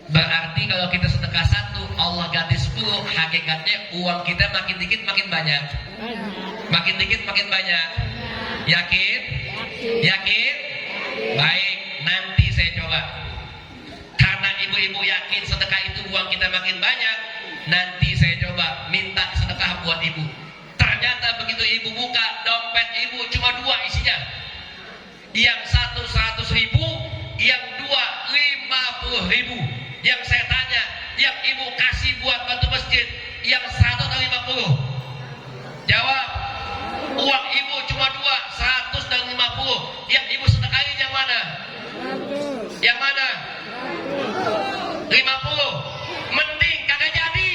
Berarti kalau kita sedekah 1, Allah ganti 10. Hakikatnya uang kita makin dikit makin banyak. Makin dikit makin banyak. Yakin? Yakin? Baik, nanti saya coba. Karena ibu-ibu yakin sedekah itu uang kita makin banyak, nanti saya coba minta sedekah buat ibu. Ternyata begitu ibu buka dompet ibu cuma 2 isinya. Yang 1 100.000, yang 2 50.000. Yang saya tanya, yang ibu kasih buat bantu masjid, yang 100 atau 50? Jawab. Uang ibu cuma 2, 100 dan 50. Yang ibu sedekahin yang mana? 100. Yang mana? 50. Mending kagak jadi.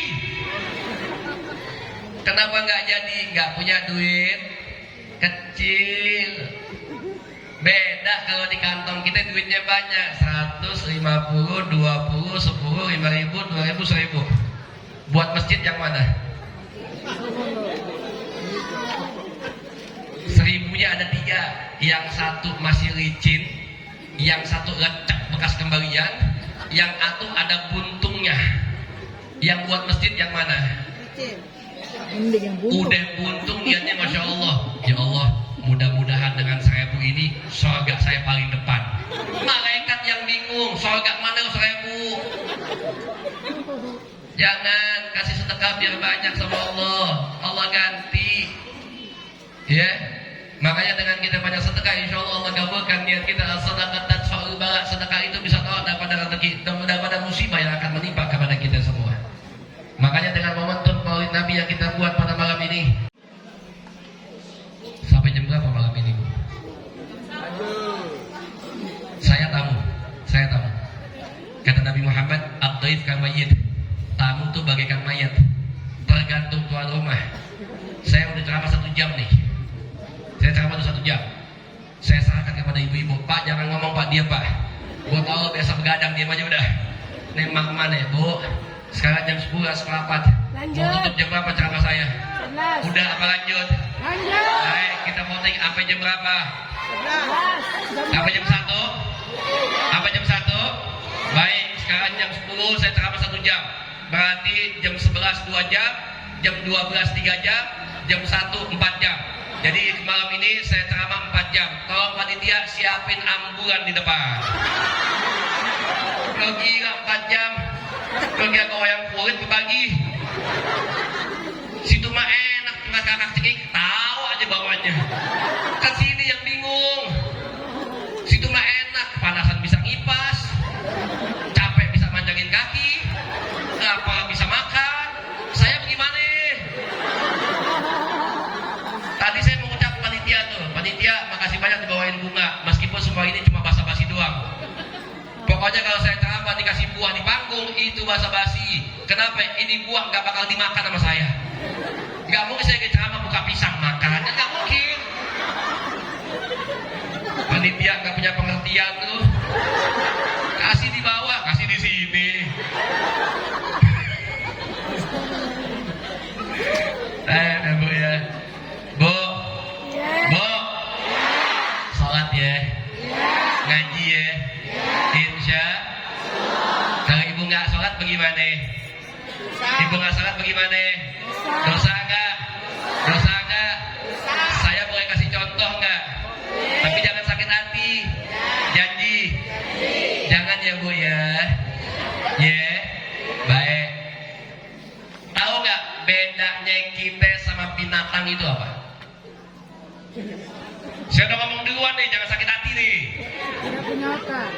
Kenapa nggak jadi? Nggak punya duit kecil. Beda kalau di kantong kita duitnya banyak. 100, 50, 20, 10, 5.000, 2.000, 1.000. Buat masjid yang mana? 1.000-nya ada 3. Yang 1 masih licin, yang 1 lecek bekas kembalian, yang 1 ada buntungnya. Yang buat masjid yang mana? Udah buntung niatnya, Masya Allah. Ya Allah, mudah-mudahan dengan 1.000 ini surga saya paling depan. Malaikat yang bingung, surga mana 1.000? Jangan kasih sedekah biar banyak sama Allah. Allah ganti. Ya, makanya dengan kita banyak sedekah, insya Allah Allah kabulkan niat kita. Sedekah dan bala. Sedekah itu bisa tolak daripada rezeki, daripada musibah yang akan menimpa kepada kita semua. Makanya dengan momentum Maulid Nabi yang kita buat pada malam ini, sampai jam berapa malam ini, Bu? Saya tamu. Kata Nabi Muhammad, ad-dhaif kamayyit. Tamu itu bagaikan mayat, tergantung tuan rumah. Saya udah ceramah 1 jam nih. Saya ceramah 1 jam. Saya sarankan kepada ibu-ibu, Pak jangan ngomong Pak, diam Pak. Buat Allah biasa begadang, diam aja udah. Nih mak mana ya Bu? Sekarang jam 10 seperempat. Mau tutup jam berapa ceramah saya? 11. Udah apa lanjut? Lanjut. Baik, kita voting sampai jam berapa? 11. Sampai jam 1? Apa jam 1? Baik, sekarang jam 10 saya ceramah 1 jam. Berarti jam 11 2 jam, jam 12 3 jam, jam 1 4 jam. Jadi malam ini saya ceramah 4 jam. Tolong panitia siapin ambulan di depan. Kalau gila 4 jam, kalau gila kau yang kulit berbagi. Situ mah enak, cuma kakak cekik, tahu aja bawahnya. Kan sini yang bingung. Situ mah enak, panasan bisa ngipas, capek bisa manjangin kaki, lapar bisa makan. Saya bagaimana? Tadi saya mengucap panitia tuh, panitia makasih banyak dibawain bunga, meskipun semua ini cuma basa-basi doang. Pokoknya kalau saya ceramah dikasih buah di panggung, itu basa-basi. Kenapa? Ini buah nggak bakal dimakan sama saya. Nggak mungkin saya ceramah buka pisang makan, nggak mungkin. Panitia nggak punya pengertian tuh. Kasih di bawah, kasih di sini. Bu ya, Bu, Bu, sholat ya, ngaji ya, insya. Kalau ibu nggak sholat bagaimana? Ibu nggak sholat bagaimana? Dosa nggak? Dosa nggak? Saya boleh kasih contoh nggak? Tapi jangan sakit hati. Janji. Jangan ya Bu ya. Ya, baik. Tahu nggak bedanya kita sama binatang itu apa? Saya udah ngomong duluan nih, jangan sakit hati nih. Tidak punya otak.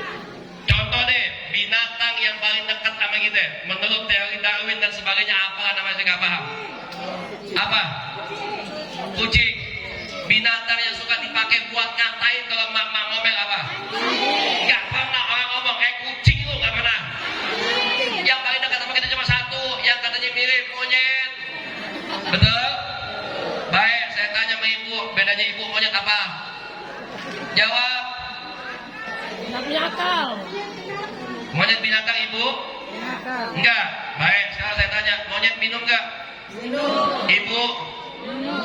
Contoh deh, binatang yang paling dekat sama kita menurut teori Darwin dan sebagainya apa namanya, saya nggak paham. Apa? Kucing. Binatang yang suka dipakai buat ngatain kalau mak-mak ngomel apa? Nggak pernah orang ngomong kucing lu, nggak pernah. Yang paling dekat sama kita cuma satu, yang katanya mirip monyet. Betul? Baik, saya tanya sama ibu, bedanya ibu monyet apa? Jawab. Tidak punya akal. Monyet binatang ibu? Punya akal. Enggak. Baik, sekarang saya tanya, monyet minum enggak? Minum. Ibu?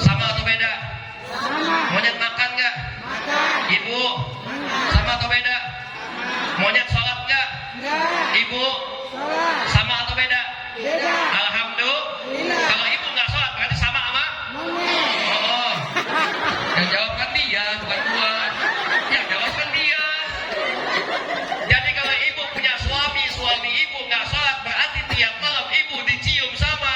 Sama atau beda? Sama. Monyet makan enggak? Makan. Ibu? Sama atau beda? Monyet sholat enggak? Enggak. Ibu? Sholat. Sama atau beda? Beda. Alhamdulillah. Kalau ibu enggak sholat berarti sama sama? Monyet. Oh. Yang jawab kan dia, bukan gua. Yang jawab kan dia. Jadi kalau ibu punya suami, suami ibu nggak sholat, berarti tiap malam ibu dicium sama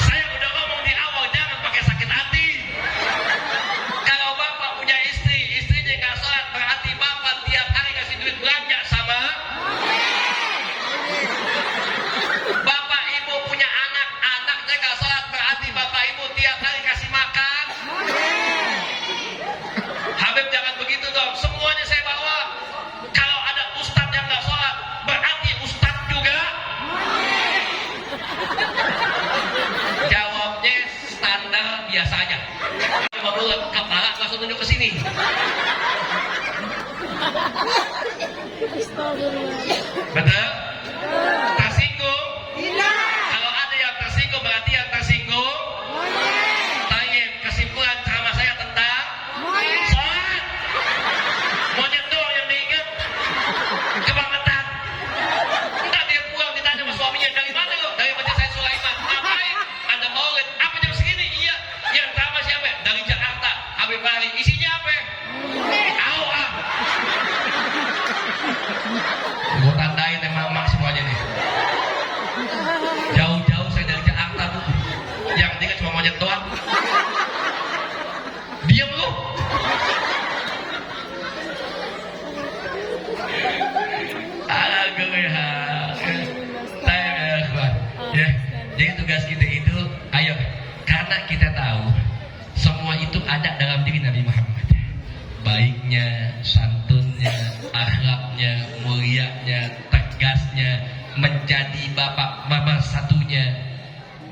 saya udah ngomong di awal, jangan pakai sakit hati. Kalau bapak punya istri, istrinya nggak sholat, berarti bapak tiap hari kasih duit belanja sama. Bapak ibu punya anak, anaknya nggak sholat, berarti bapak ibu tiap hari kasih makan. Habib jangan begitu dong, semuanya saya bawa. Kalau ada ustadz yang nggak sholat, berarti ustadz juga. Jawabnya standar biasa aja. Cuma mulut, kepala langsung tunjuk ke sini. Betul? Tersinggung? Tidak. Kalau ada yang tersinggung, berarti yang tersinggung. Monyet. Tanya kesimpulan ceramah saya tentang Monyet. sholat. Monyet doang yang diingat. Kebangetan. Entar dia pulang ditanya sama suaminya, dari mana lo? Dari Masjid Said Sulaiman. Ngapain? Ada maulid. Apa jam segini? Iya. Yang ceramah siapa? Dari Jakarta. Habib Bahri. Isinya apa? Tahu ah. Gue tandain emang semuanya nih. Jauh-jauh saya dari Jakarta bu. Yang dia cuma monyet doang. Diam lu. Ya, jadi tugas kita itu, ayo, karena kita tahu semua itu ada dalam diri Nabi Muhammad. Baiknya, santunnya, akhlaknya, mulianya, tegasnya, menjadi bapak mama satunya.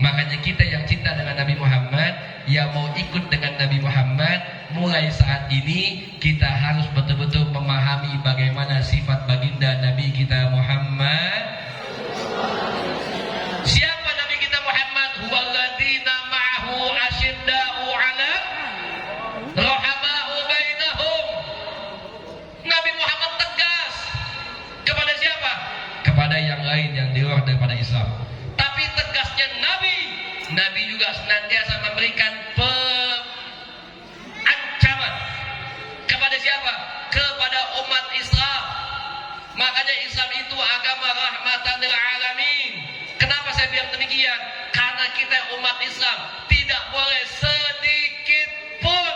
Makanya kita yang cinta dengan Nabi Muhammad, yang mau ikut dengan Nabi Muhammad, mulai saat ini kita harus betul-betul memahami bagaimana sifat baginda Nabi kita Muhammad. Siapa Nabi kita Muhammad? Huwalladzina ma'ahu asyidda'u 'ala rahama'u bainahum. Nabi Muhammad tegas kepada siapa? Kepada yang lain yang di luar daripada Islam. Tapi tegasnya Nabi juga senantiasa memberikan ancaman kepada siapa? Kepada umat Islam. Makanya Islam itu agama rahmatan lil alamin. Kenapa saya bilang demikian? Karena kita umat Islam tidak boleh sedikit pun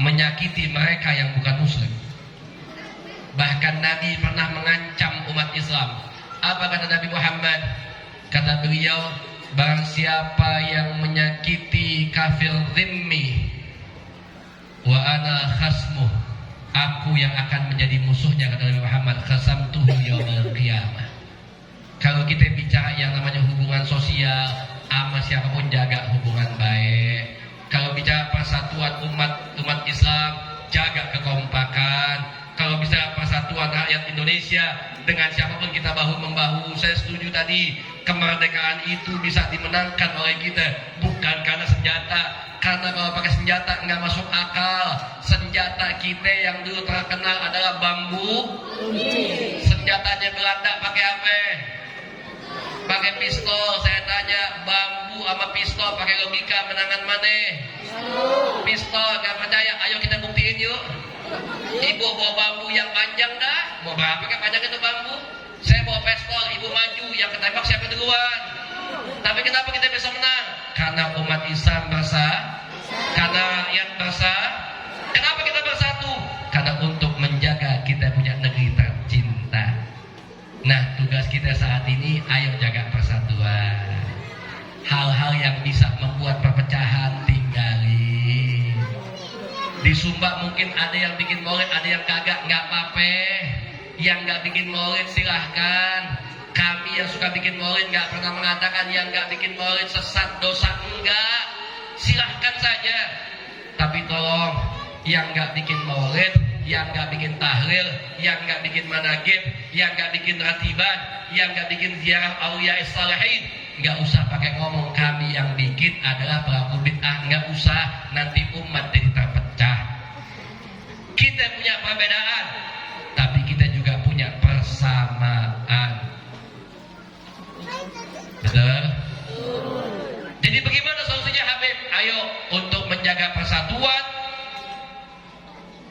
menyakiti mereka yang bukan muslim. Bahkan Nabi pernah mengancam umat Islam. Apa kata Nabi Muhammad? Kata beliau, barang siapa yang menyakiti kafir zimmi, wa ana khasmuh, aku yang akan menjadi musuhnya, kata Nabi Muhammad, khasamtuhu yaumil qiyamah. Kalau kita bicara yang namanya hubungan sosial, sama siapapun jaga hubungan baik. Kalau bicara persatuan umat Islam, jaga kekompakan. Kalau bisa persatuan rakyat Indonesia, dengan siapapun kita bahu-membahu. Saya setuju tadi, kemerdekaan itu bisa dimenangkan oleh kita, bukan karena senjata. Karena kalau pakai senjata nggak masuk akal. Senjata kita yang dulu terkenal adalah bambu. Senjatanya Belanda pakai apa? Pakai pistol. Saya tanya, bambu sama pistol pakai logika menangan mana? Pistol. Nggak percaya? Ayo kita buktiin yuk. Ibu bawa bambu yang panjang dah. Mau berapa kan panjang itu bambu? Saya bawa pistol, ibu maju. Yang ketembak siapa duluan? Tapi kenapa kita bisa menang? Karena umat Islam Karena rakyat kenapa kita bersatu? Karena untuk menjaga kita punya negeri tercinta. Nah, tugas kita saat ini, ayo jaga persatuan. Hal-hal yang bisa membuat perpecahan tinggalin. Di Sumba mungkin ada yang bikin maulid, ada yang kagak, nggak apa-apa. Yang nggak bikin maulid silahkan. Kami yang suka bikin maulid nggak pernah mengatakan yang nggak bikin maulid sesat, dosa, enggak. Silahkan saja. Tapi tolong, yang nggak bikin maulid, yang nggak bikin tahlil, yang nggak bikin managib, yang nggak bikin ratiban, yang nggak bikin ziarah aulia salihin, nggak usah pakai ngomong kami yang bikin adalah pelaku bid'ah. Nggak usah, nanti umat jadi terpecah. Kita punya perbedaan, tapi kita juga punya persamaan. Betul? Jadi bagaimana solusinya Habib? Ayo, untuk menjaga persatuan,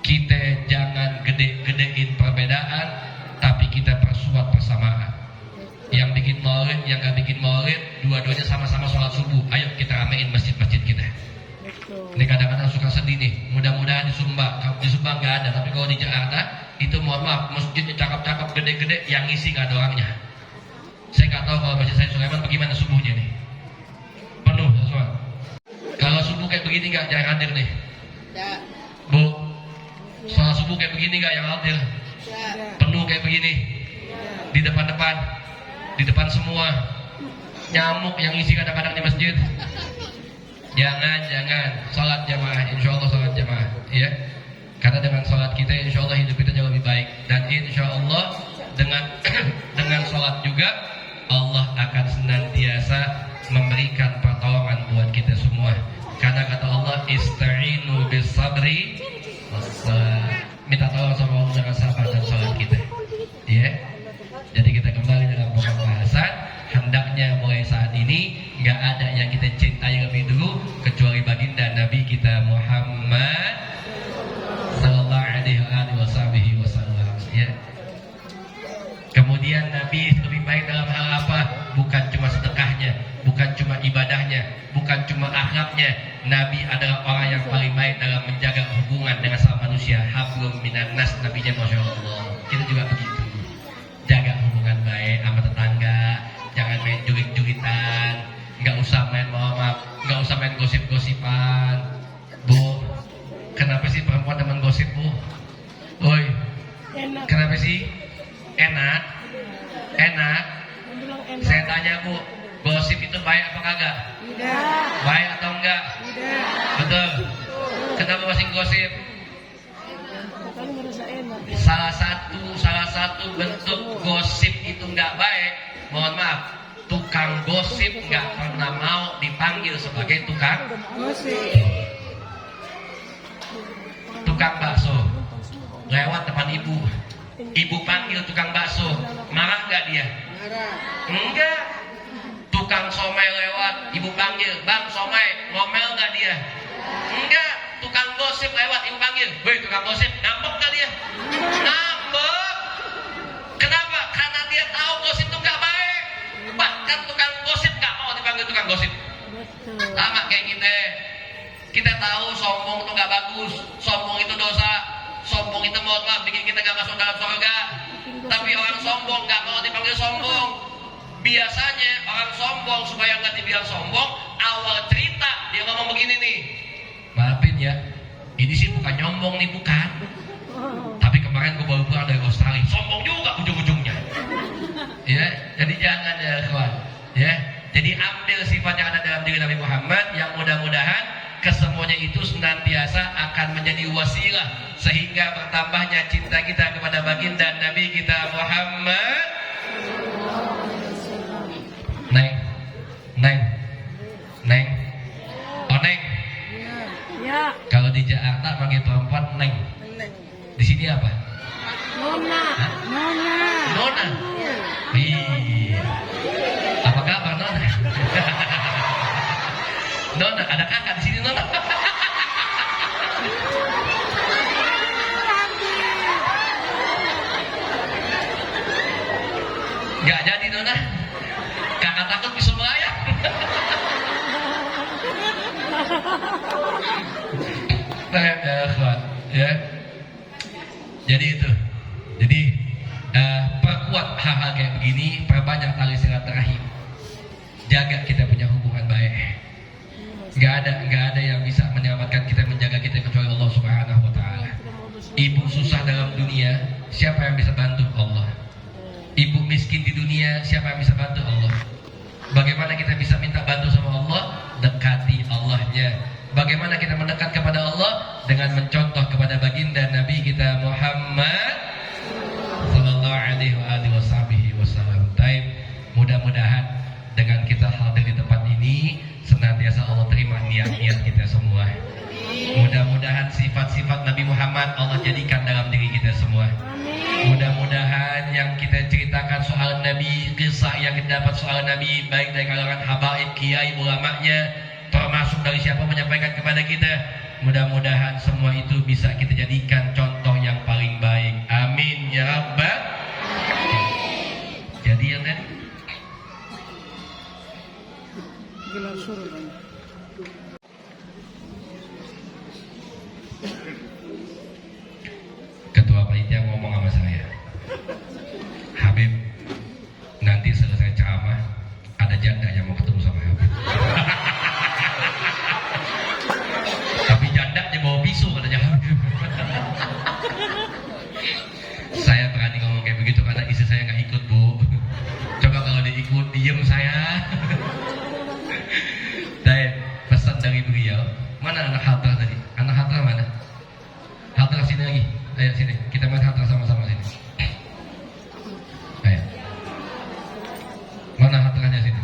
kita jangan gede-gedein perbedaan, tapi kita persuat persamaan. Yang bikin maulid, yang gak bikin maulid, dua-duanya sama-sama sholat subuh. Ayo kita ramein masjid-masjid kita. Ini kadang-kadang suka sedih nih. Mudah-mudahan di Sumba nggak ada, tapi kalau di Jakarta itu mohon maaf, masjidnya cakep-cakep, gede-gede, yang ngisi nggak ada orangnya. Saya nggak tahu kalau masjid Said Sulaiman bagaimana subuhnya nih. Penuh semua. Kalau subuh kayak begini nggak, jangan hadir nih. Bu, sholat subuh kayak begini nggak yang hadir? Penuh kayak begini. Di depan semua. Nyamuk yang isi kadang-kadang di masjid. Jangan sholat jamaah, insya Allah sholat jamaah, ya. Karena dengan sholat kita, insya Allah hidup kita jauh lebih baik. Dan insya Allah dengan sholat juga Allah akan senantiasa memberikan pertolongan buat kita semua. Karena kata Allah, ista'inu bis sabri, minta tolong sama Allah dengan sabar dan sholat kita, ya. Jadi kita kembali dalam pembahasan. Hendaknya mulai saat ini nggak ada yang kita cintai lebih dulu kecuali baginda Nabi kita Muhammad sallallahu alaihi wasallam, ya. Kemudian Nabi lebih baik dalam hal apa? Bukan cuma sedekahnya, bukan cuma ibadahnya, bukan cuma akhlaknya. Nabi adalah orang yang paling baik dalam menjaga hubungan dengan sama manusia. Hablum minan nas, nabinya Masya Allah. Kita juga begitu. Jaga hubungan baik sama tetangga. Jangan main jurit-juritan, nggak usah main nggak usah main gosip-gosipan. Bu, kenapa sih perempuan teman gosip, Bu? Oi, kenapa sih? Enak. Saya tanya, Bu, gosip itu baik apa kagak? Tidak. Baik atau enggak? Tidak. Betul. Kenapa masih gosip? Salah satu bentuk gosip itu nggak baik. Mohon maaf, tukang gosip nggak pernah mau dipanggil sebagai tukang tukang bakso. Lewat depan ibu panggil tukang bakso, marah nggak dia? Enggak. Tukang somai lewat, ibu panggil, bang somai, ngomel nggak dia? Enggak. Tukang gosip lewat, ibu panggil, woi tukang gosip, ngambek nggak dia? Ngambek. Kenapa? Karena dia tahu gosip itu nggak baik. Bahkan tukang gosip nggak mau dipanggil tukang gosip. Sama kayak kita tahu sombong itu nggak bagus, sombong itu dosa, sombong itu mohon maaf bikin kita nggak masuk dalam surga. Tapi orang sombong nggak mau dipanggil sombong. Biasanya orang sombong supaya nggak dibilang sombong, awal cerita dia ngomong begini nih, maafin ya, ini sih bukan nyombong nih, bukan. Tapi kemarin gue baru pulang dari Australia, sombong juga ujung-ujungnya. Ya, jadi jangan ya kawan. Ya, jadi ambil sifat yang ada dalam diri Nabi Muhammad yang mudah-mudahan kesemuanya itu senantiasa akan menjadi wasilah sehingga bertambahnya cinta kita kepada baginda Nabi kita Muhammad. Neng. Oh Neng. Ya. Kalau di Jakarta panggil perempuan Neng. Di sini apa? Nona. Nona. Iya. Apa kabar Nona? Nona, ada kakak di sini Nona. Gak jadi Nona. Kakak takut bisa melayang. ikhwan, ya. Jadi itu. Jadi perkuat hal-hal kayak begini, perbanyak tali silaturahim. Jaga kita punya hubungan baik. Gak ada yang bisa menyelamatkan kita, menjaga kita kecuali Allah Subhanahu wa taala. Ibu susah dalam dunia, siapa yang bisa bantu? Allah. Ibu miskin di dunia, siapa yang bisa bantu? Allah. Bagaimana kita bisa minta bantu sama Allah? Dekati Allahnya. Bagaimana kita mendekat kepada Allah? Dengan mencontoh kepada baginda Nabi kita Muhammad sallallahu alaihi wasallam. Taib, mudah-mudahan dengan kita hadir di tempat ini senantiasa Allah terima niat-niat kita semua. Mudah-mudahan sifat-sifat Nabi Muhammad Allah jadikan dalam diri kita semua. Mudah-mudahan yang kita ceritakan soal Nabi, kisah yang kita dapat soal Nabi, baik dari kalangan habaib, kiai, ulamanya, termasuk dari siapa menyampaikan kepada kita, mudah-mudahan semua itu bisa kita jadikan contoh yang paling baik. Amin ya rabbal. Jadi yang tadi gelar surga. Ketua panitia ngomong sama saya, Habib, nanti selesai ceramah ada janda yang mau ketemu sama Habib. Tapi jandanya bawa pisau katanya Habib. Saya berani ngomong kayak begitu karena istri saya nggak ikut, Bu. Coba kalau dia ikut, diem saya. Dan pesan dari beliau, mana anak hadrah tadi? Anak hadrah mana? Hadrah sini lagi. Ayo sini, kita main hadrah sama-sama sini. Ayo. Mana hadrahnya sini?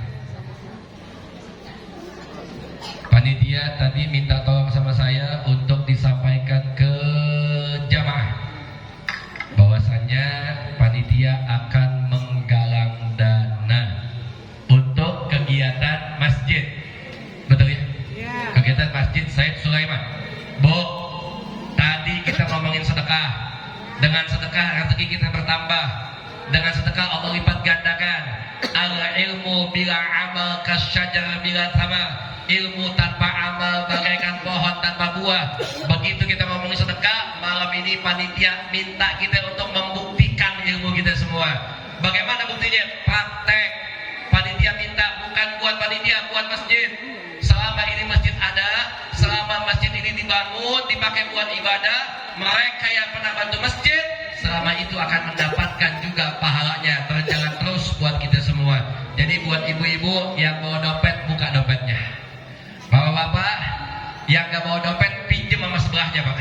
Panitia tadi minta tolong sama saya untuk disampaikan ke jamaah bahwasannya panitia akan menggalang dana untuk kegiatan masjid. Betul ya? Kegiatan masjid Said Sulaiman. Bu, tadi kita ngomongin sedekah. Dengan sedekah rezeki kita bertambah. Dengan sedekah Allah lipat gandakan. Al ilmu bila amal kasyajar bila sama. Ilmu tanpa amal bagaikan pohon tanpa buah. Begitu kita ngomongin sedekah, malam ini panitia minta kita untuk membuktikan ilmu kita semua. Bagaimana buktinya? Praktek. Panitia minta bukan buat panitia, buat masjid. Selama ini masjid ada, selama masjid ini dibangun, dipakai buat ibadah, mereka yang pernah bantu masjid, selama itu akan mendapatkan juga pahalanya. Berjalan terus buat kita semua. Jadi buat ibu-ibu yang bawa dompet, buka dompetnya. Bapak-bapak yang gak bawa dompet, pinjam sama sebelahnya, Pak.